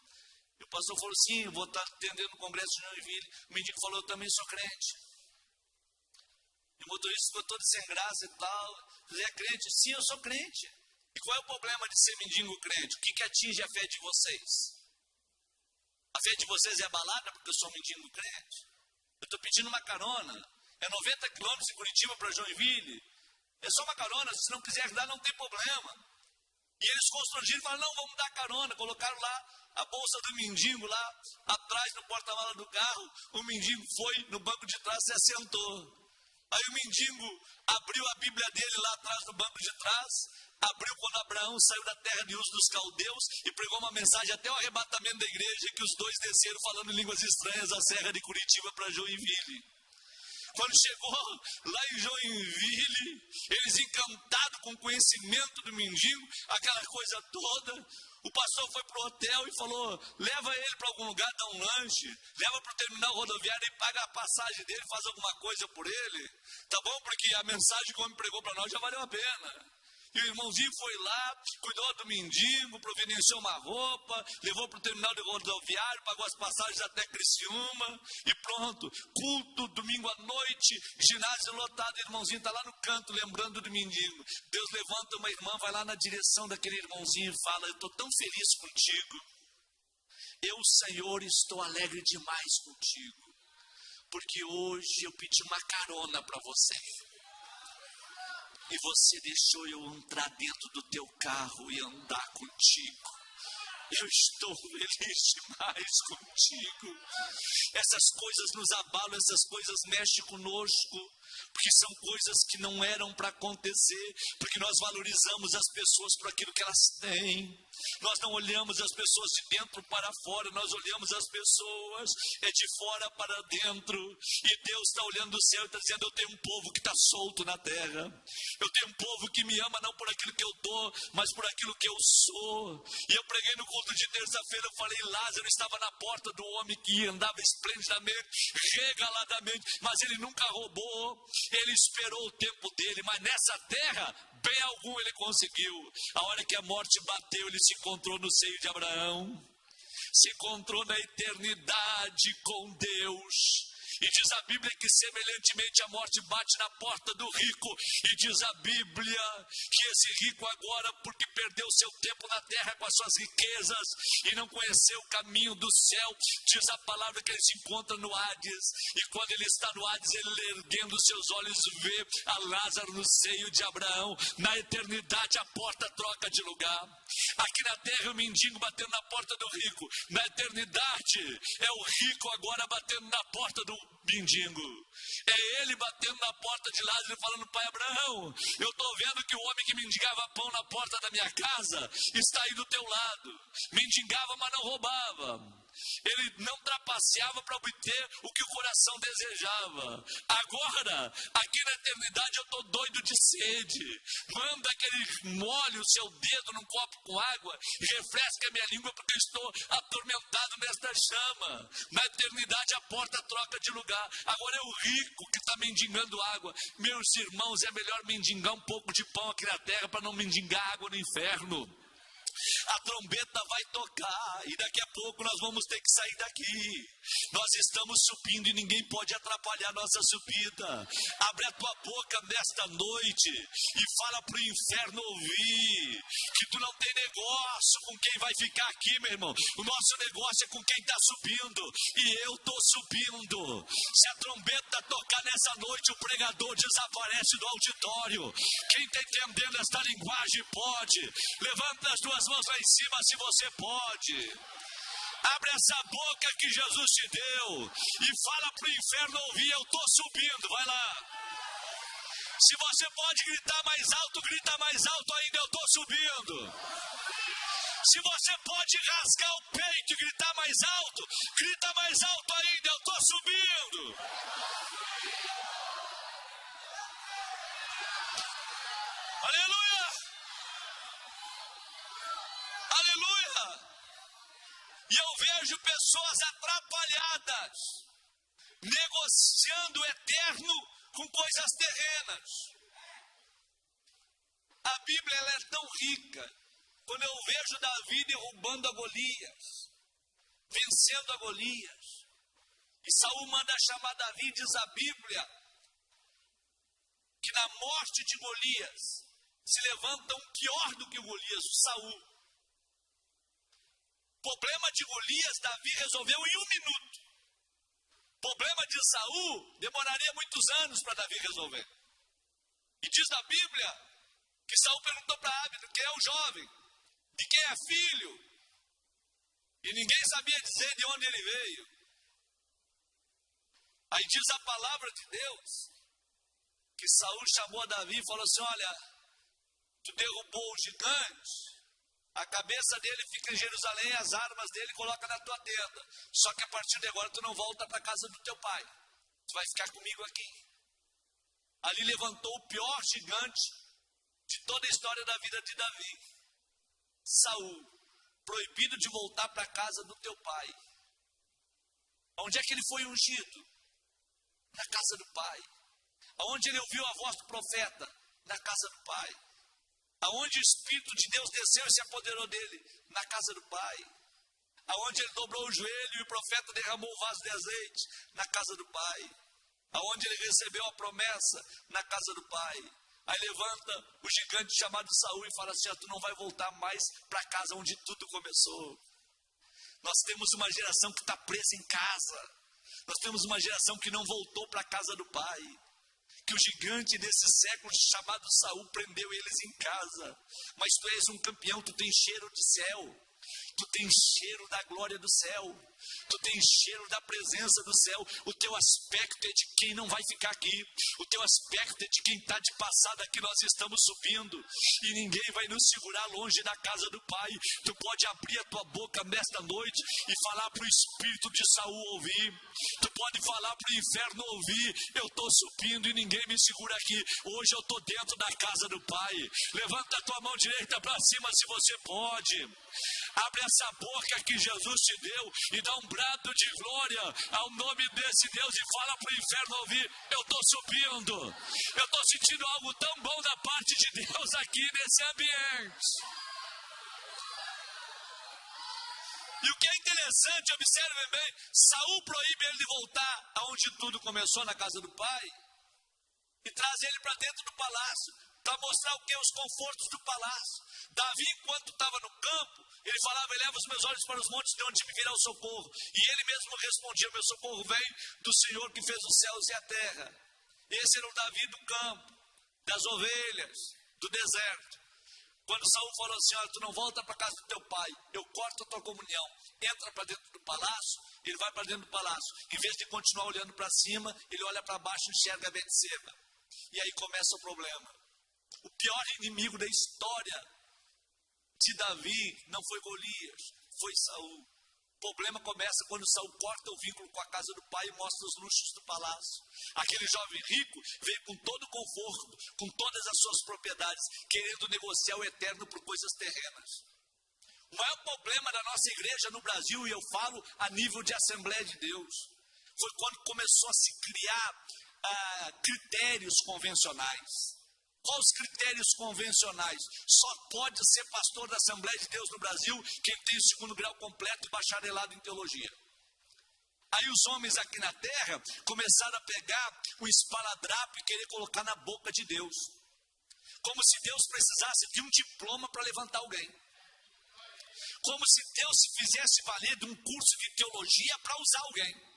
E o pastor falou, sim, eu vou estar atendendo o congresso de Joinville. O mendigo falou, eu também sou crente. E o motorista ficou todo sem graça e tal. Você é crente? Sim, eu sou crente. E qual é o problema de ser mendigo crente? O que atinge a fé de vocês? A fé de vocês é abalada porque eu sou mendigo crente? Eu estou pedindo uma carona. É 90 quilômetros de Curitiba para Joinville. É só uma carona, se não quiser dar, não tem problema. E eles constrangiram e falaram, não, vamos dar carona. Colocaram lá a bolsa do mendigo lá atrás no porta-mala do carro. O mendigo foi no banco de trás e se assentou. Aí o mendigo abriu a Bíblia dele lá atrás no banco de trás. Abriu quando Abraão saiu da terra de Uz dos caldeus e pregou uma mensagem até o arrebatamento da igreja, que os dois desceram falando em línguas estranhas a serra de Curitiba para Joinville. Quando chegou lá em Joinville, eles encantados com o conhecimento do mendigo, aquela coisa toda, o pastor foi para o hotel e falou, leva ele para algum lugar, dá um lanche, leva para o terminal rodoviário e paga a passagem dele, faz alguma coisa por ele, tá bom? Porque a mensagem que o homem pregou para nós já valeu a pena. E o irmãozinho foi lá, cuidou do mendigo, providenciou uma roupa, levou para o terminal de rodoviário, pagou as passagens até Criciúma e pronto. Culto, domingo à noite, ginásio lotado, o irmãozinho está lá no canto lembrando do mendigo. Deus levanta uma irmã, vai lá na direção daquele irmãozinho e fala: eu estou tão feliz contigo. Eu, Senhor, estou alegre demais contigo, porque hoje eu pedi uma carona para você. E você deixou eu entrar dentro do teu carro e andar contigo. Eu estou feliz demais contigo. Essas coisas nos abalam, essas coisas mexem conosco, porque são coisas que não eram para acontecer, porque nós valorizamos as pessoas por aquilo que elas têm. Nós não olhamos as pessoas de dentro para fora, nós olhamos as pessoas de fora para dentro. E Deus está olhando do céu e está dizendo: eu tenho um povo que está solto na terra. Eu tenho um povo que me ama não por aquilo que eu dou, mas por aquilo que eu sou. E eu preguei no culto de terça-feira, eu falei: Lázaro estava na porta do homem que andava esplendidamente, regaladamente, mas ele nunca roubou. Ele esperou o tempo dele, mas nessa terra, bem algum ele conseguiu. A hora que a morte bateu, ele se encontrou no seio de Abraão, se encontrou na eternidade com Deus. E diz a Bíblia que semelhantemente a morte bate na porta do rico. E diz a Bíblia que esse rico agora, porque perdeu seu tempo na terra com as suas riquezas e não conheceu o caminho do céu, diz a palavra que ele se encontra no Hades. E quando ele está no Hades, ele erguendo seus olhos vê a Lázaro no seio de Abraão. Na eternidade a porta troca de lugar. Aqui na terra o mendigo batendo na porta do rico. Na eternidade é o rico agora batendo na porta do mendigo. É ele batendo na porta de Lázaro e falando: pai Abraão, eu estou vendo que o homem que mendigava pão na porta da minha casa está aí do teu lado. Mendigava, mas não roubava. Ele não trapaceava para obter o que o coração desejava. Agora, aqui na eternidade, eu estou doido de sede. Manda que ele molhe o seu dedo num copo com água e refresque a minha língua, porque eu estou atormentado nesta chama. Na eternidade, a porta troca de lugar. Agora é o rico que está mendigando água. Meus irmãos, é melhor mendigar um pouco de pão aqui na terra para não mendigar água no inferno. A trombeta vai tocar e daqui a pouco nós vamos ter que sair daqui. Nós estamos subindo e ninguém pode atrapalhar nossa subida. Abre a tua boca nesta noite e fala para o inferno ouvir que tu não tem negócio com quem vai ficar aqui, meu irmão. O nosso negócio é com quem está subindo e eu estou subindo. Se a trombeta tocar nessa noite, o pregador desaparece do auditório. Quem está entendendo esta linguagem pode. Levanta as duas mãos lá em cima se você pode. Abre essa boca que Jesus te deu e fala para o inferno ouvir: eu estou subindo, vai lá. Se você pode gritar mais alto, grita mais alto ainda: eu estou subindo. Se você pode rasgar o peito e gritar mais alto, grita mais alto ainda: eu estou subindo. Aleluia! Aleluia! E eu vejo pessoas atrapalhadas, negociando o eterno com coisas terrenas. A Bíblia ela é tão rica. Quando eu vejo Davi derrubando a Golias, vencendo a Golias, e Saul manda chamar Davi, diz a Bíblia, que na morte de Golias se levanta um pior do que o Golias, o Saul. O problema de Golias, Davi resolveu em 1 minuto. O problema de Saul demoraria muitos anos para Davi resolver. E diz na Bíblia que Saul perguntou para Abner: quem é o jovem? De quem é filho? E ninguém sabia dizer de onde ele veio. Aí diz a palavra de Deus que Saul chamou a Davi e falou assim: olha, tu derrubou o gigante, a cabeça dele fica em Jerusalém, as armas dele coloca na tua tenda. Só que a partir de agora tu não volta para a casa do teu pai. Tu vai ficar comigo aqui. Ali levantou o pior gigante de toda a história da vida de Davi. Saul, proibido de voltar para a casa do teu pai. Onde é que ele foi ungido? Na casa do pai. Aonde ele ouviu a voz do profeta? Na casa do pai. Aonde o Espírito de Deus desceu e se apoderou dele? Na casa do Pai. Aonde ele dobrou o joelho e o profeta derramou o vaso de azeite? Na casa do Pai. Aonde ele recebeu a promessa? Na casa do Pai. Aí levanta o gigante chamado Saul e fala assim: tu não vai voltar mais para casa onde tudo começou. Nós temos uma geração que está presa em casa. Nós temos uma geração que não voltou para a casa do Pai. Que o gigante desse século chamado Saul prendeu eles em casa. Mas tu és um campeão, tu tens cheiro de céu. Tu tens cheiro da glória do céu. Tu tens cheiro da presença do céu. O teu aspecto é de quem não vai ficar aqui. O teu aspecto é de quem está de passada aqui. Nós estamos subindo e ninguém vai nos segurar longe da casa do Pai. Tu pode abrir a tua boca nesta noite e falar para o espírito de Saul ouvir. Tu pode falar para o inferno ouvir. Eu estou subindo e ninguém me segura aqui. Hoje eu estou dentro da casa do Pai. Levanta a tua mão direita para cima se você pode. Abre essa boca que Jesus te deu e dá um brado de glória ao nome desse Deus e fala para o inferno ouvir: eu estou subindo, eu estou sentindo algo tão bom da parte de Deus aqui nesse ambiente. E o que é interessante, observem bem, Saul proíbe ele de voltar aonde tudo começou, na casa do Pai, e traz ele para dentro do palácio, para mostrar o que? Os confortos do palácio. Davi, enquanto estava no campo, ele falava: eleva os meus olhos para os montes, de onde me virá o socorro. E ele mesmo respondia: meu socorro vem do Senhor que fez os céus e a terra. Esse era o Davi do campo, das ovelhas, do deserto. Quando Saul falou assim: olha, tu não volta para a casa do teu pai, eu corto a tua comunhão, entra para dentro do palácio. Ele vai para dentro do palácio. Em vez de continuar olhando para cima, ele olha para baixo e enxerga Betseba. E aí começa o problema. O pior inimigo da história de Davi não foi Golias, foi Saul. O problema começa quando Saul corta o vínculo com a casa do pai e mostra os luxos do palácio. Aquele jovem rico veio com todo o conforto, com todas as suas propriedades, querendo negociar o eterno por coisas terrenas. O maior problema da nossa igreja no Brasil, e eu falo a nível de Assembleia de Deus, foi quando começou a se criar critérios convencionais. Quais os critérios convencionais? Só pode ser pastor da Assembleia de Deus no Brasil quem tem o 2º grau completo e bacharelado em teologia. Aí os homens aqui na terra começaram a pegar o esparadrapo e querer colocar na boca de Deus. Como se Deus precisasse de um diploma para levantar alguém. Como se Deus se fizesse valer de um curso de teologia para usar alguém.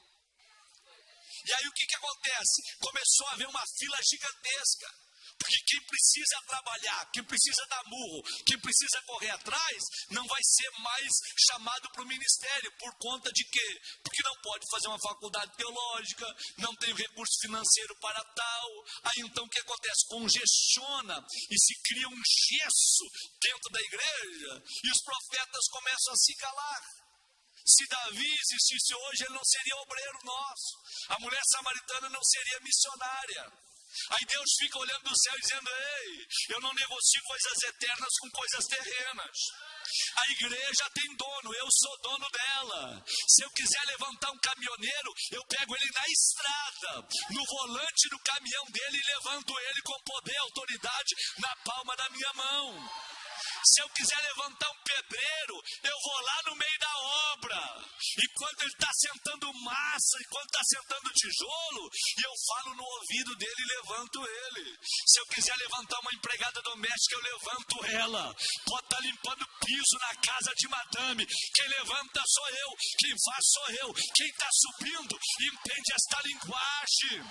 E aí o que acontece? Começou a haver uma fila gigantesca. Porque quem precisa trabalhar, quem precisa dar murro, quem precisa correr atrás, não vai ser mais chamado para o ministério. Por conta de quê? Porque não pode fazer uma faculdade teológica, não tem recurso financeiro para tal. Aí então o que acontece? Congestiona e se cria um gesso dentro da igreja e os profetas começam a se calar. Se Davi existisse hoje, ele não seria obreiro nosso. A mulher samaritana não seria missionária. Aí Deus fica olhando do céu dizendo: ei, eu não negocio coisas eternas com coisas terrenas. A igreja tem dono, eu sou dono dela. Se eu quiser levantar um caminhoneiro, eu pego ele na estrada, no volante do caminhão dele e levanto ele com poder e autoridade na palma da minha mão. Se eu quiser levantar um pedreiro, eu vou lá no meio da obra. E quando ele está sentando massa, e quando está sentando tijolo, eu falo no ouvido dele e levanto ele. Se eu quiser levantar uma empregada doméstica, eu levanto ela. Pode estar limpando piso na casa de madame. Quem levanta sou eu, quem faz sou eu. Quem está subindo, entende esta linguagem.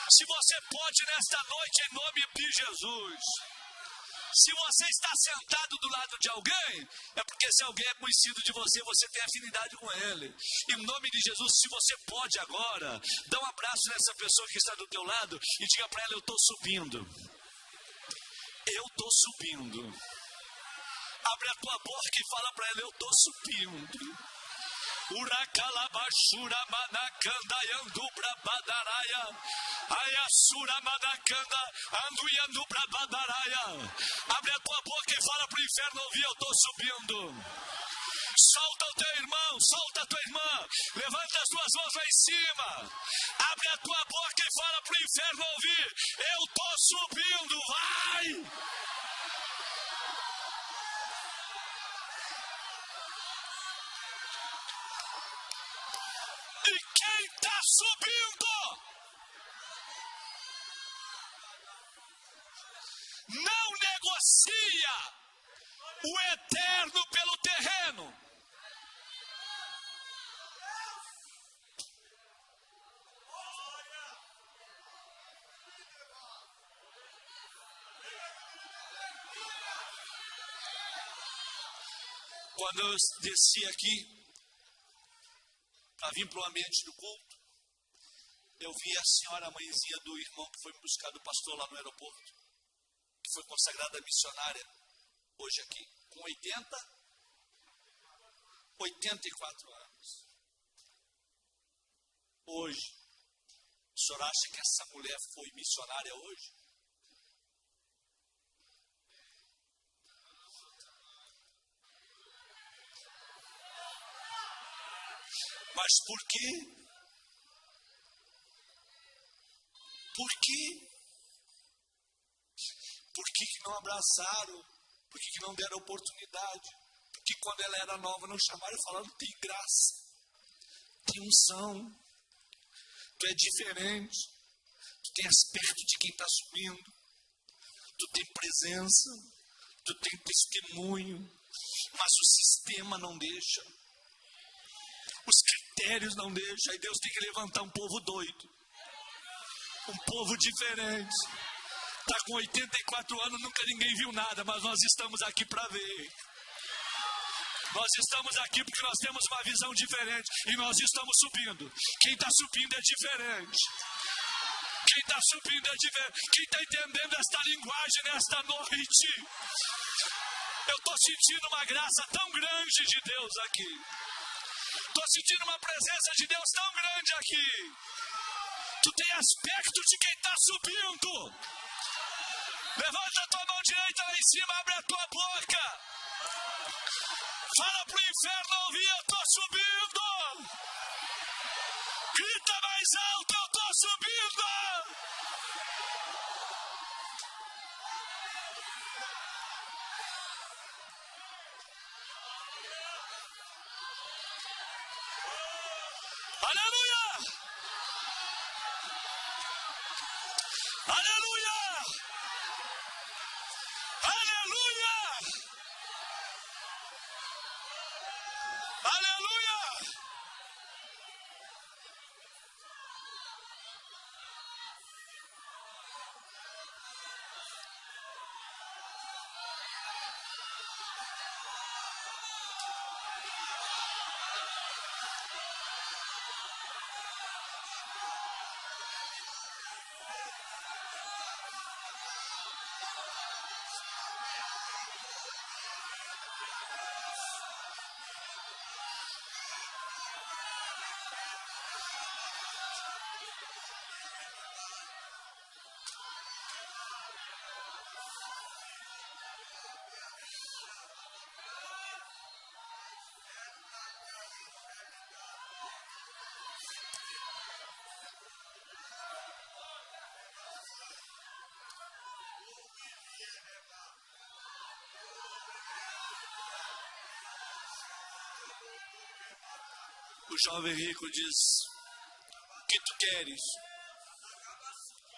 Se você pode nesta noite, em nome de Jesus. Se você está sentado do lado de alguém, é porque se alguém é conhecido de você, você tem afinidade com ele. Em nome de Jesus, se você pode agora, dá um abraço nessa pessoa que está do teu lado e diga para ela: eu estou subindo. Eu estou subindo. Abre a tua boca e fala para ela: eu estou subindo. Uracalabashura manacanda yandubra badaraia. Ayasura manacanda anduyandubra badaraia. Abre a tua boca e fala para o inferno ouvir: eu estou subindo. Solta o teu irmão, solta a tua irmã. Levanta as tuas mãos lá em cima. Abre a tua boca e fala para o inferno ouvir: eu estou subindo, vai! E quem está subindo não negocia o eterno pelo terreno. Quando eu desci aqui para vir para o ambiente do culto, eu vi a senhora, a mãezinha do irmão que foi me buscar do pastor lá no aeroporto, que foi consagrada missionária hoje aqui, com 84 anos. Hoje, o senhor acha que essa mulher foi missionária hoje? Mas por quê? Por quê? Por que não abraçaram? Por que não deram oportunidade? Porque quando ela era nova não chamaram e falaram: tem graça, tem unção, tu é diferente, tu tem aspecto de quem está subindo, tu tem presença, tu tem testemunho, mas o sistema não deixa. Os critérios não deixam, aí Deus tem que levantar um povo doido, um povo diferente. Está com 84 anos, nunca ninguém viu nada, mas nós estamos aqui para ver. Nós estamos aqui porque nós temos uma visão diferente e nós estamos subindo. Quem está subindo é diferente. Quem está subindo é diferente. Quem está entendendo esta linguagem nesta noite? Eu estou sentindo uma graça tão grande de Deus aqui. Estou sentindo uma presença de Deus tão grande aqui. Tu tem aspecto de quem está subindo. Levanta a tua mão direita lá em cima, abre a tua boca. Fala pro inferno ouvir: eu estou subindo. Grita mais alto: eu estou subindo. Aleluia! Aleluia! Aleluia! Aleluia! O jovem rico diz: o que tu queres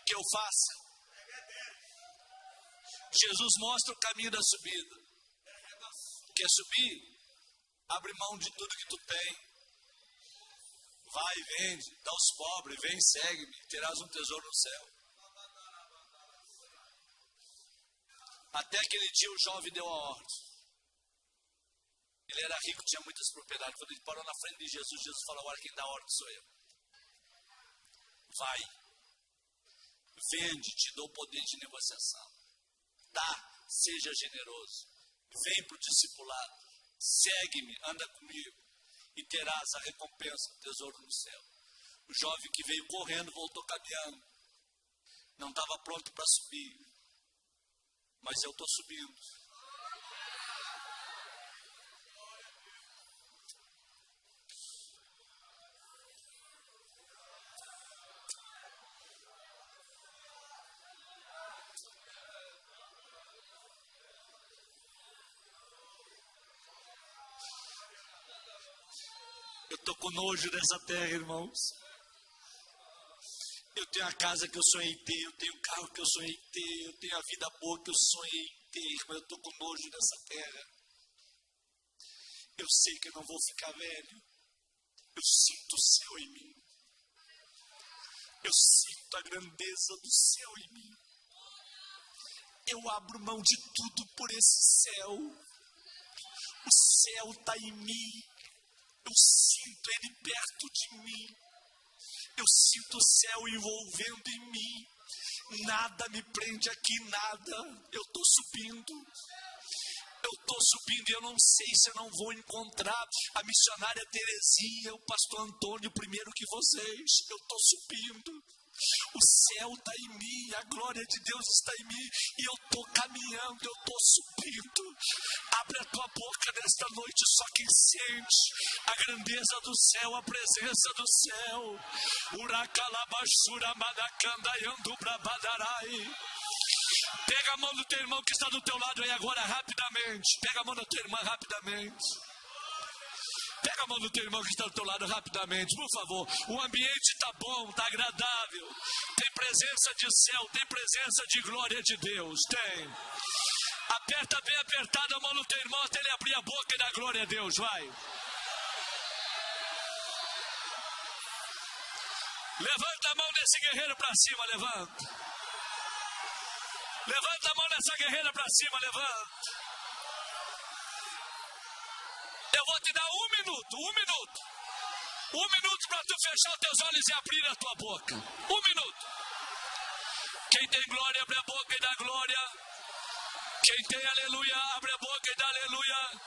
que eu faça? Jesus mostra o caminho da subida. Quer subir? Abre mão de tudo que tu tem. Vai, vende, dá aos pobres, vem, segue-me, terás um tesouro no céu. Até aquele dia o jovem deu a ordem. Ele era rico, tinha muitas propriedades. Quando ele parou na frente de Jesus, Jesus falou: agora quem dá a ordem sou eu. Vai, vende, te dou poder de negociação. Dá, seja generoso. Vem para o discipulado, segue-me, anda comigo e terás a recompensa, o tesouro no céu. O jovem que veio correndo voltou caminhando. Não estava pronto para subir, mas eu estou subindo. Eu estou com nojo dessa terra, irmãos. Eu tenho a casa que eu sonhei ter, eu tenho o carro que eu sonhei ter, eu tenho a vida boa que eu sonhei ter, mas eu estou com nojo dessa terra. Eu sei que eu não vou ficar velho. Eu sinto o céu em mim. Eu sinto a grandeza do céu em mim. Eu abro mão de tudo por esse céu. O céu está em mim. Eu sinto ele perto de mim. Eu sinto o céu envolvendo em mim. Nada me prende aqui, nada. Eu estou subindo. Eu estou subindo e eu não sei se eu não vou encontrar a missionária Terezinha, o pastor Antônio primeiro que vocês. Eu estou subindo. O céu está em mim, a glória de Deus está em mim e eu estou caminhando, eu estou subindo. Abre a tua boca nesta noite, só quem sente a grandeza do céu, a presença do céu. Uracalabashura madacanda yandubra badarai. Pega a mão do teu irmão que está do teu lado aí agora, rapidamente. Pega a mão da tua irmã rapidamente. Pega a mão do teu irmão que está do teu lado rapidamente, por favor. O ambiente está bom, está agradável. Tem presença de céu, tem presença de glória de Deus. Tem. Aperta bem apertada a mão do teu irmão até ele abrir a boca e dar glória a Deus. Vai. Levanta a mão desse guerreiro para cima, levanta. Levanta a mão dessa guerreira para cima, levanta. Eu vou te dar um minuto. 1 minuto para tu fechar os teus olhos e abrir a tua boca. 1 minuto. Quem tem glória, abre a boca e dá glória. Quem tem aleluia, abre a boca e dá aleluia.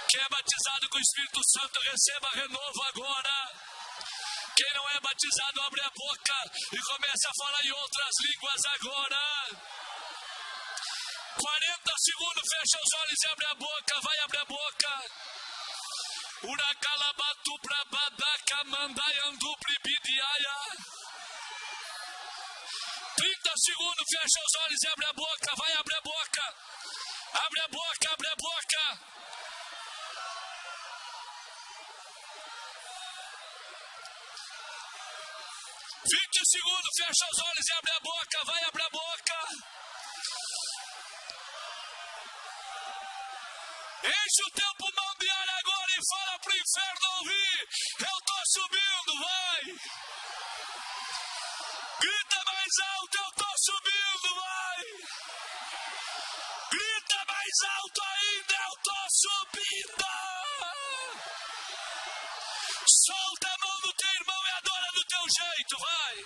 Quem é batizado com o Espírito Santo, receba renovo agora. Quem não é batizado, abre a boca e começa a falar em outras línguas agora. 40 segundos, fecha os olhos e abre a boca, vai abrir a boca. Uracalabatu brabadaca mandayandu pribidiaia. 30 segundos, fecha os olhos e abre a boca, vai abrir a boca. Abre a boca, abre a boca. Segundos, fecha os olhos e abre a boca, vai abrir a boca. Enche o teu pulmão de ar agora e fala pro inferno ouvir. Eu tô subindo, vai. Grita mais alto, eu tô subindo, vai. Grita mais alto ainda, eu tô subindo. Solta a mão do teu irmão e adora do teu jeito, vai.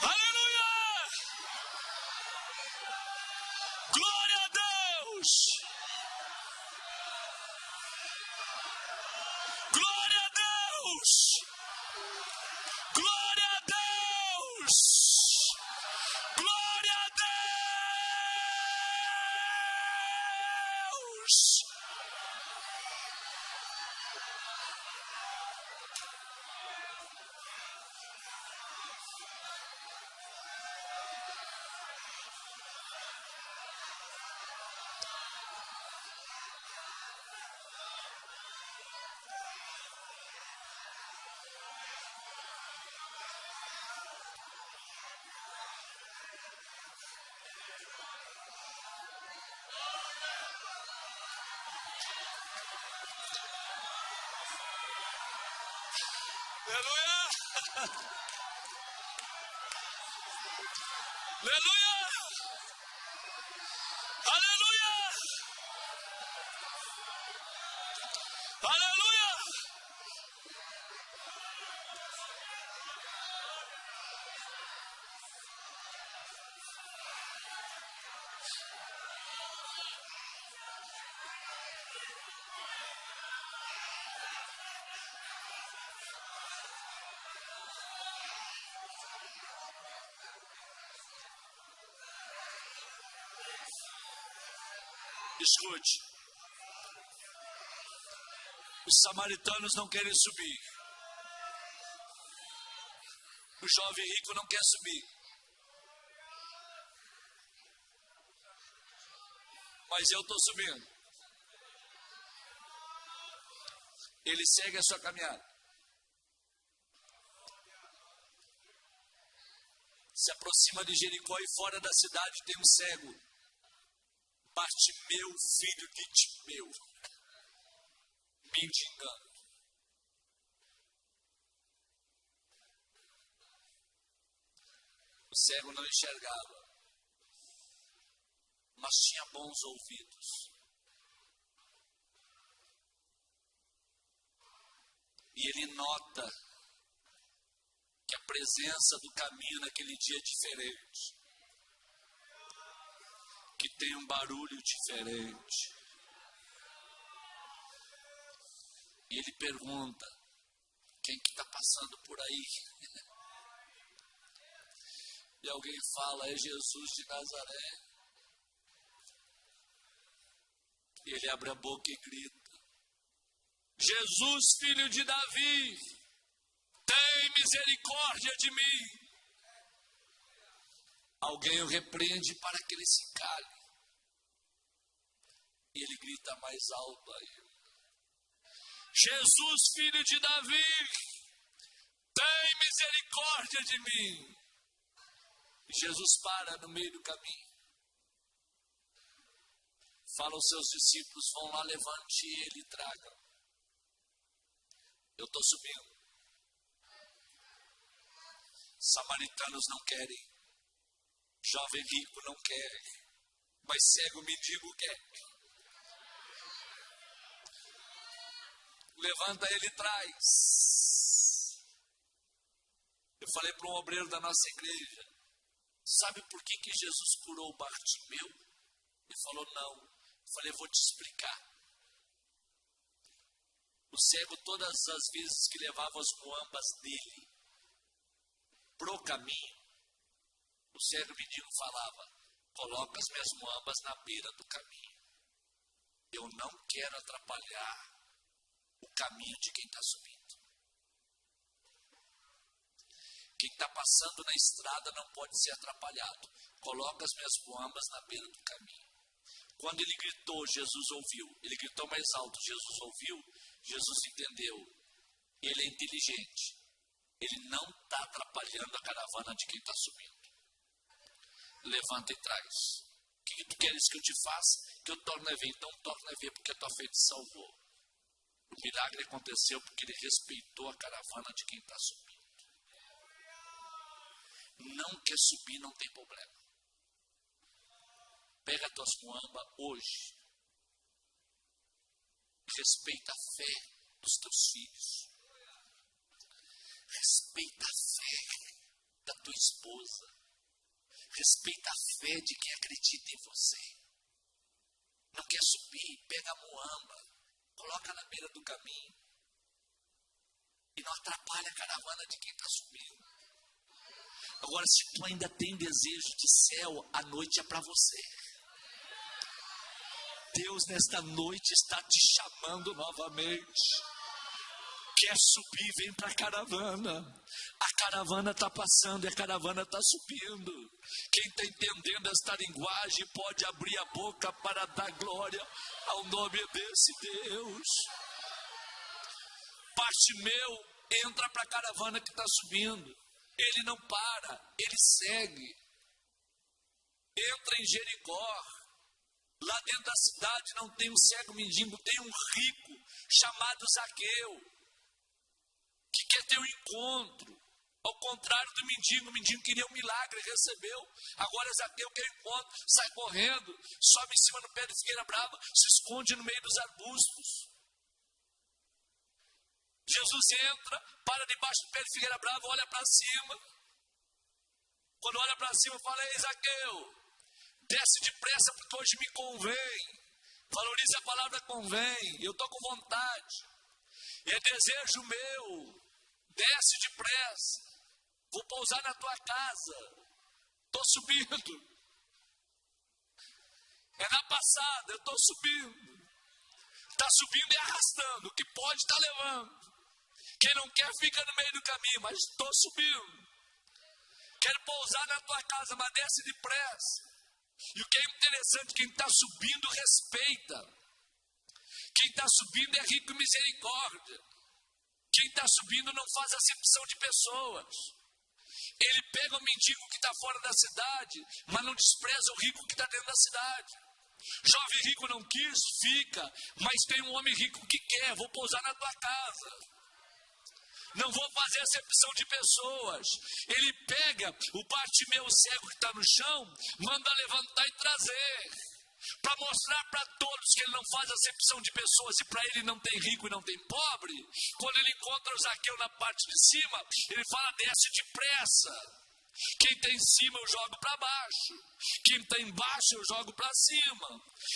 Aleluia! Glória a Deus! Glória a Deus! Glória a Deus! Glória a Deus! Aleluia! Aleluia! Aleluia! Aleluia! Escute, os samaritanos não querem subir, o jovem rico não quer subir, mas eu estou subindo. Ele segue a sua caminhada. Se aproxima de Jericó e fora da cidade tem um cego. Bartimeu, filho de Timeu, mendigando. O cego não enxergava, mas tinha bons ouvidos. E ele nota que a presença do caminho naquele dia é diferente. Que tem um barulho diferente. E ele pergunta, quem que está passando por aí? E alguém fala, é Jesus de Nazaré. E ele abre a boca e grita, Jesus, filho de Davi, tem misericórdia de mim. Alguém o repreende para que ele se cale. E ele grita mais alto ainda, Jesus, filho de Davi, tem misericórdia de mim. E Jesus para no meio do caminho. Fala aos seus discípulos, vão lá, levante ele e traga. Eu estou subindo. Samaritanos não querem. Jovem rico não quer. Mas cego mendigo quer. Levanta ele e traz. Eu falei para um obreiro da nossa igreja, sabe por que Jesus curou o Bartimeu? Ele falou, não. Eu falei, vou te explicar. O cego, todas as vezes que levava as muambas dele pro caminho, o cego mendigo falava, coloca as minhas muambas na beira do caminho. Eu não quero atrapalhar o caminho de quem está subindo. Quem está passando na estrada não pode ser atrapalhado. Coloca as minhas muambas na beira do caminho. Quando ele gritou, Jesus ouviu. Ele gritou mais alto, Jesus ouviu. Jesus entendeu. Ele é inteligente. Ele não está atrapalhando a caravana de quem está subindo. Levanta e traz. O que tu queres que eu te faça? Que eu torne a ver. Então torne a ver, porque a tua fé te salvou. O milagre aconteceu porque ele respeitou a caravana de quem está subindo. Não quer subir, não tem problema. Pega as tuas muambas hoje. Respeita a fé dos teus filhos. Respeita a fé da tua esposa. Respeita a fé de quem acredita em você. Não quer subir, pega a muamba, coloca na beira do caminho. E não atrapalha a caravana de quem está subindo. Agora, se tu ainda tem desejo de céu, a noite é para você. Deus nesta noite está te chamando novamente. Quer subir, vem para a caravana. A caravana está passando e a caravana está subindo. Quem está entendendo esta linguagem pode abrir a boca para dar glória ao nome desse Deus. Bartimeu entra para a caravana que está subindo. Ele não para, ele segue. Entra em Jericó. Lá dentro da cidade não tem um cego mendigo, tem um rico chamado Zaqueu, que quer ter um encontro. Ao contrário do mendigo, o mendigo queria um milagre, recebeu. Agora Zaqueu quer um encontro, sai correndo, sobe em cima do pé de figueira brava, se esconde no meio dos arbustos. Jesus entra, para debaixo do pé de figueira brava, olha para cima. Quando olha para cima, fala, ei Zaqueu, desce depressa porque hoje me convém. Valorize a palavra convém. Eu estou com vontade. É desejo meu. Desce depressa. Vou pousar na tua casa. Estou subindo. É na passada, eu estou subindo. Está subindo e arrastando. O que pode está levando. Quem não quer fica no meio do caminho, mas estou subindo. Quero pousar na tua casa, mas desce depressa. E o que é interessante, quem está subindo respeita. Quem está subindo é rico em misericórdia. Quem está subindo não faz acepção de pessoas. Ele pega o mendigo que está fora da cidade, mas não despreza o rico que está dentro da cidade. Jovem rico não quis, fica, mas tem um homem rico que quer, vou pousar na tua casa. Não vou fazer acepção de pessoas. Ele pega o Bartimeu cego que está no chão, manda levantar e trazer. Para mostrar para todos que ele não faz acepção de pessoas e para ele não tem rico e não tem pobre. Quando ele encontra o Zaqueu na parte de cima, ele fala, desce depressa. Quem está em cima eu jogo para baixo. Quem está embaixo eu jogo para cima.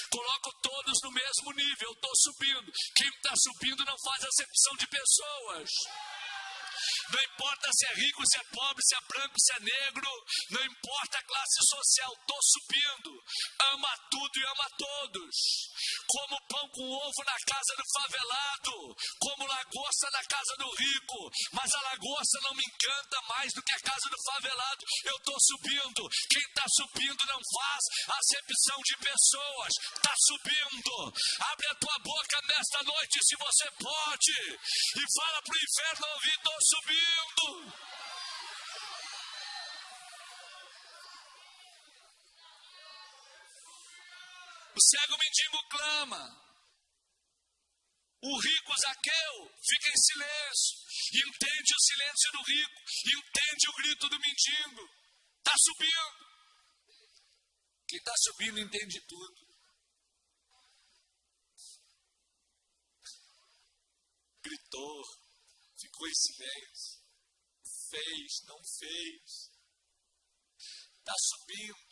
Coloco todos no mesmo nível, eu estou subindo. Quem está subindo não faz acepção de pessoas. Não importa se é rico, se é pobre, se é branco, se é negro, não importa a classe social, estou subindo. Ama tudo e ama todos. Como pão com ovo na casa do favelado, como lagosta na casa do rico, mas a lagosta não me encanta mais do que a casa do favelado. Eu estou subindo. Quem está subindo não faz acepção de pessoas, está subindo. Abre a tua boca nesta noite, se você pode, e fala para o inferno ouvir, estou subindo. O cego mendigo clama. O rico Zaqueu fica em silêncio. Entende o silêncio do rico. Entende o grito do mendigo. Está subindo. Quem está subindo entende tudo. Gritou. Ficou em silêncio. Fez, não fez. Está subindo.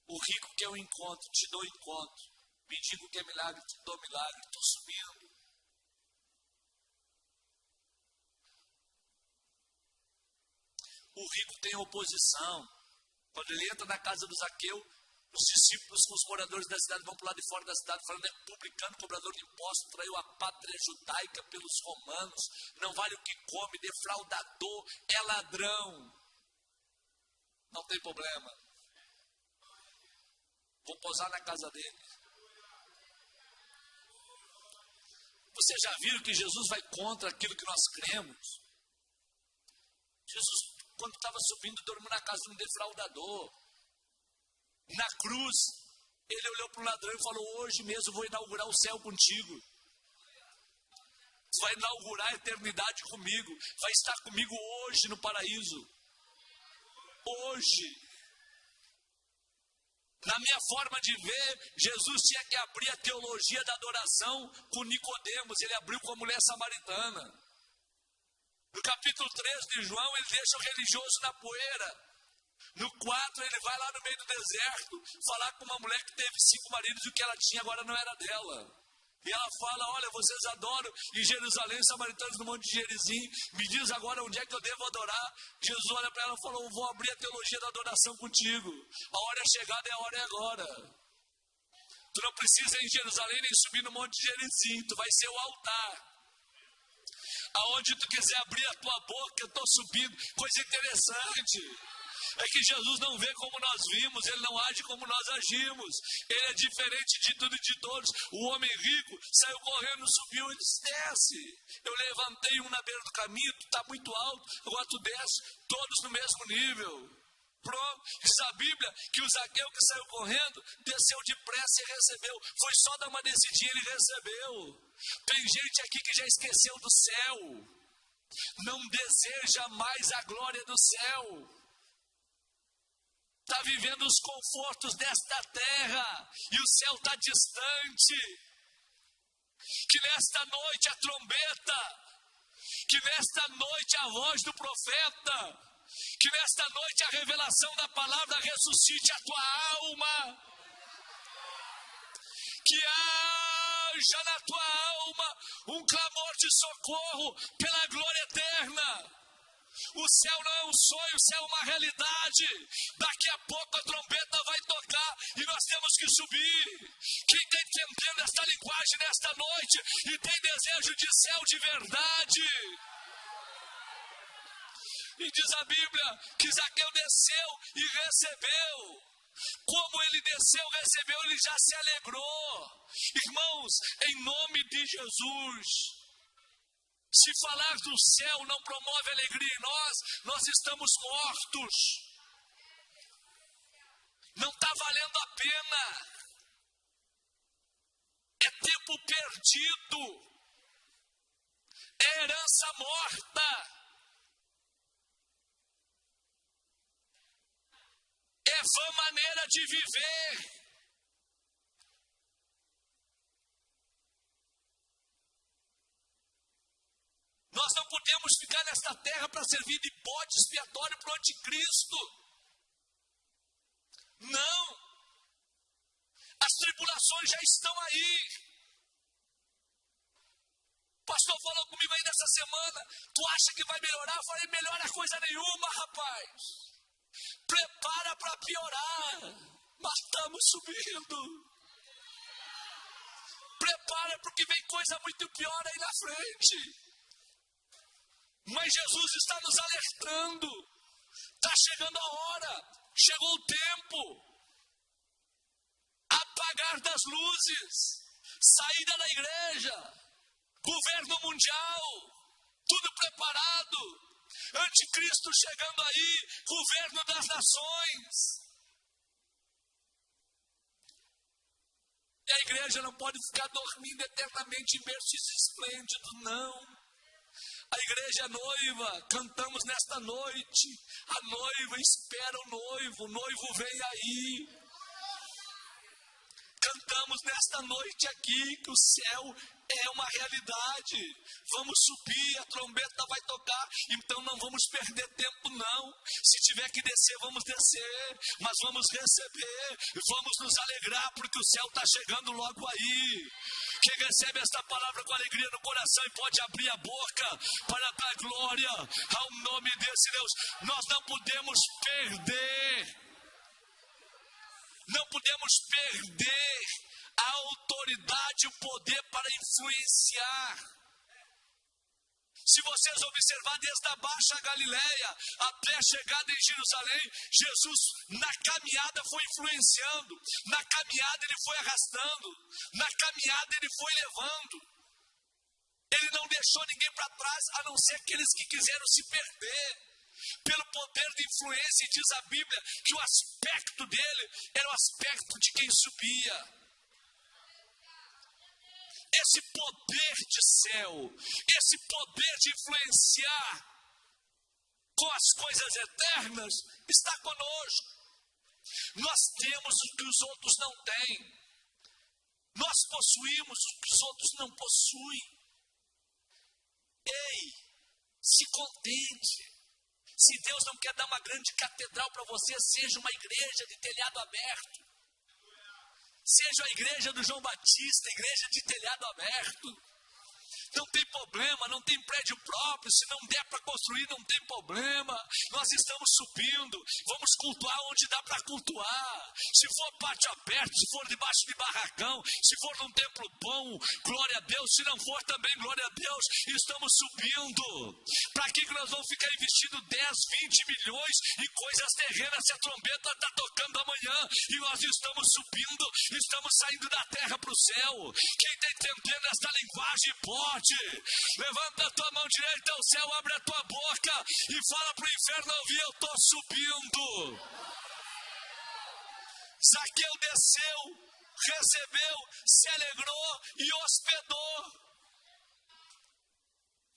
O rico quer um encontro, te dou encontro. O mendigo quer milagre, te dou milagre. Estou subindo. O rico tem oposição. Quando ele entra na casa do Zaqueu, os discípulos com os moradores da cidade vão para o lado de fora da cidade, falando, é publicano, cobrador de impostos, traiu a pátria judaica pelos romanos, não vale o que come, defraudador, é ladrão. Não tem problema. Vou posar na casa dele. Você já viu que Jesus vai contra aquilo que nós cremos? Jesus, quando estava subindo, dormiu na casa de um defraudador. Na cruz, ele olhou para o ladrão e falou, hoje mesmo vou inaugurar o céu contigo. Você vai inaugurar a eternidade comigo. Vai estar comigo hoje no paraíso. Hoje. Na minha forma de ver, Jesus tinha que abrir a teologia da adoração com Nicodemos. Ele abriu com a mulher samaritana. No capítulo 3 de João, ele deixa o religioso na poeira. No 4, ele vai lá no meio do deserto falar com uma mulher que teve 5 maridos e o que ela tinha agora não era dela. E ela fala, olha, vocês adoram em Jerusalém, samaritanos no Monte de Gerizim, me diz agora onde é que eu devo adorar. Jesus olha para ela e falou, vou abrir a teologia da adoração contigo. A hora é chegada e a hora é agora. Tu não precisa ir em Jerusalém nem subir no Monte de Gerizim, tu vai ser o altar. Aonde tu quiser abrir a tua boca, eu estou subindo. Coisa interessante. É que Jesus não vê como nós vimos, ele não age como nós agimos. Ele é diferente de tudo e de todos. O homem rico saiu correndo, subiu e disse, desce. Eu levantei um na beira do caminho, tu está muito alto, agora tu desce, todos no mesmo nível. Pronto, diz a Bíblia que o Zaqueu que saiu correndo, desceu depressa e recebeu. Foi só dar uma descidinha e ele recebeu. Tem gente aqui que já esqueceu do céu. Não deseja mais a glória do céu. Está vivendo os confortos desta terra e o céu está distante. Que nesta noite a trombeta, que nesta noite a voz do profeta, que nesta noite a revelação da palavra ressuscite a tua alma. Que haja na tua alma um clamor de socorro pela glória eterna. O céu não é um sonho, o céu é uma realidade. Daqui a pouco a trombeta vai tocar e nós temos que subir. Quem está entendendo esta linguagem nesta noite e tem desejo de céu de verdade, E diz a Bíblia que Zaqueu desceu e recebeu. Como ele desceu, recebeu, ele já se alegrou. Irmãos, em nome de Jesus, se falar do céu não promove alegria em nós estamos mortos. Não está valendo a pena. É tempo perdido. É herança morta. É vã maneira de viver. Nós não podemos ficar nesta terra para servir de bode expiatório para o anticristo. Não. As tribulações já estão aí. O pastor falou comigo aí nessa semana. Tu acha que vai melhorar? Eu falei, melhora coisa nenhuma, rapaz. Prepara para piorar. Mas estamos subindo. Prepara porque vem coisa muito pior aí na frente. Mas Jesus está nos alertando. Está chegando a hora. Chegou o tempo. Apagar das luzes. Saída da igreja. Governo mundial. Tudo preparado. Anticristo chegando aí. Governo das nações. E a igreja não pode ficar dormindo eternamente em berços esplêndidos, não. A igreja é noiva, cantamos nesta noite. A noiva espera o noivo vem aí. Cantamos nesta noite aqui que o céu é uma realidade. Vamos subir, a trombeta vai tocar, então não vamos perder tempo não. Se tiver que descer, vamos descer, mas vamos receber, vamos nos alegrar porque o céu está chegando logo aí. Quem recebe esta palavra com alegria no coração e pode abrir a boca para dar glória ao nome desse Deus. Nós não podemos perder. Não podemos perder a autoridade e o poder para influenciar. Se vocês observarem desde a Baixa Galileia até a chegada em Jerusalém, Jesus na caminhada foi influenciando, na caminhada ele foi arrastando, na caminhada ele foi levando. Ele não deixou ninguém para trás, a não ser aqueles que quiseram se perder. Pelo poder de influência, e diz a Bíblia que o aspecto dele era o aspecto de quem subia. Esse poder de céu, esse poder de influenciar com as coisas eternas está conosco. Nós temos o que os outros não têm. Nós possuímos o que os outros não possuem. Ei, se contente. Se Deus não quer dar uma grande catedral para você, seja uma igreja de telhado aberto. Seja a igreja do João Batista, igreja de telhado aberto. Não tem problema, não tem prédio próprio, se não der para construir, não tem problema. Nós estamos subindo, vamos cultuar onde dá para cultuar. Se for pátio aberto, se for debaixo de barracão, se for num templo bom, glória a Deus. Se não for também, glória a Deus. Estamos subindo. Para que nós vamos ficar investindo 10, 20 milhões em coisas terrenas se a trombeta está tocando amanhã e nós estamos subindo, estamos saindo da terra para o céu. Quem está entendendo esta linguagem pode. Levanta a tua mão direita ao céu, abre a tua boca e fala para o inferno ouvir, eu estou subindo. Zaqueu desceu, recebeu, se alegrou e hospedou.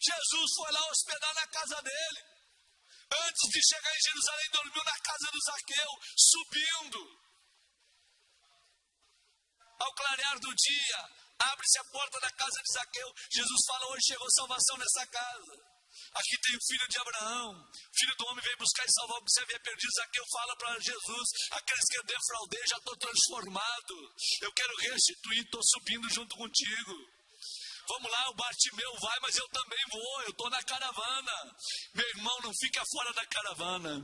Jesus foi lá hospedar na casa dele. Antes de chegar em Jerusalém, dormiu na casa do Zaqueu, subindo. Ao clarear do dia, abre-se a porta da casa de Zaqueu. Jesus fala, hoje chegou salvação nessa casa. Aqui tem o filho de Abraão. Filho do homem veio buscar e salvar o que você havia perdido. Zaqueu fala para Jesus, aqueles que eu defraudei, já estou transformado. Eu quero restituir, estou subindo junto contigo. Vamos lá, o Bartimeu vai, mas eu também vou. Eu estou na caravana. Meu irmão, não fica fora da caravana.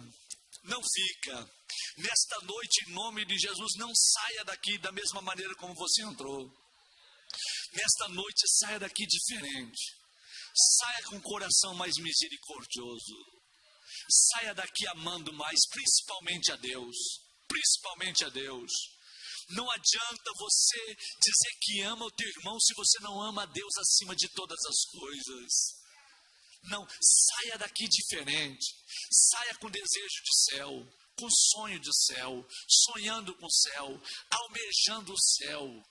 Não fica. Nesta noite, em nome de Jesus, não saia daqui da mesma maneira como você entrou. Nesta noite, saia daqui diferente. Saia com o coração mais misericordioso. Saia daqui amando mais, principalmente a Deus. Principalmente a Deus. Não adianta você dizer que ama o teu irmão se você não ama a Deus acima de todas as coisas. Não, saia daqui diferente. Saia com desejo de céu, com sonho de céu, sonhando com o céu, almejando o céu,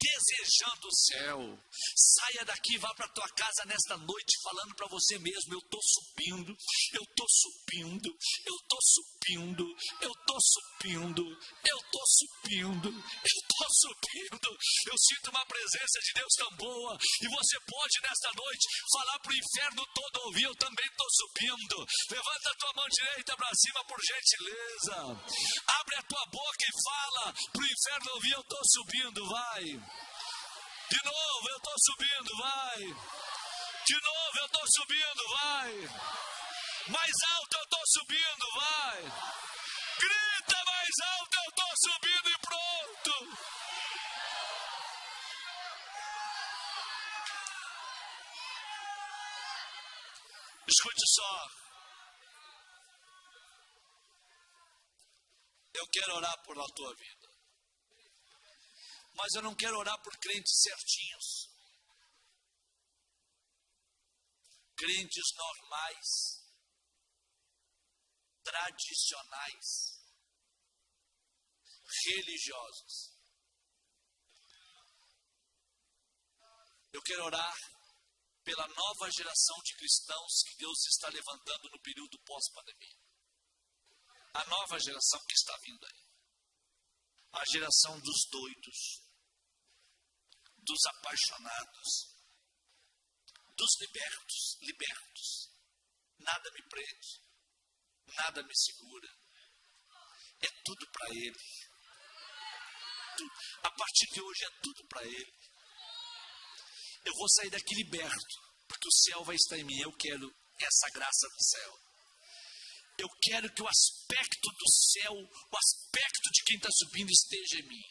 desejando o céu. Saia daqui e vá para a tua casa nesta noite falando para você mesmo: eu estou subindo, eu estou subindo, eu estou subindo, eu estou subindo, eu estou subindo, eu estou subindo. Eu sinto uma presença de Deus tão boa, e você pode nesta noite falar para o inferno todo ouvir: eu também estou subindo. Levanta a tua mão direita para cima, por gentileza. Abre a tua boca e fala para o inferno ouvir: eu estou subindo. Vai. De novo, eu estou subindo, vai. De novo, eu estou subindo, vai. Mais alto, eu estou subindo, vai. Grita mais alto, eu estou subindo e pronto. Escute só. Eu quero orar por a tua vida. Mas eu não quero orar por crentes certinhos. Crentes normais, tradicionais, religiosos. Eu quero orar pela nova geração de cristãos que Deus está levantando no período pós-pandemia. A nova geração que está vindo aí. A geração dos doidos, dos apaixonados, dos libertos. Nada me prende, nada me segura. É tudo para Ele. Tudo. A partir de hoje é tudo para Ele. Eu vou sair daqui liberto, porque o céu vai estar em mim. Eu quero essa graça do céu. Eu quero que o aspecto do céu, o aspecto de quem está subindo esteja em mim.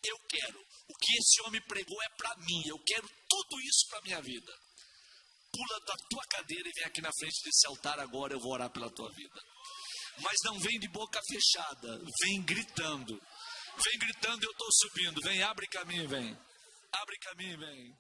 Eu quero. O que esse homem pregou é para mim. Eu quero tudo isso para a minha vida. Pula da tua cadeira e vem aqui na frente desse altar agora. Eu vou orar pela tua vida. Mas não vem de boca fechada. Vem gritando. Vem gritando, eu estou subindo. Vem, abre caminho e vem. Abre caminho e vem.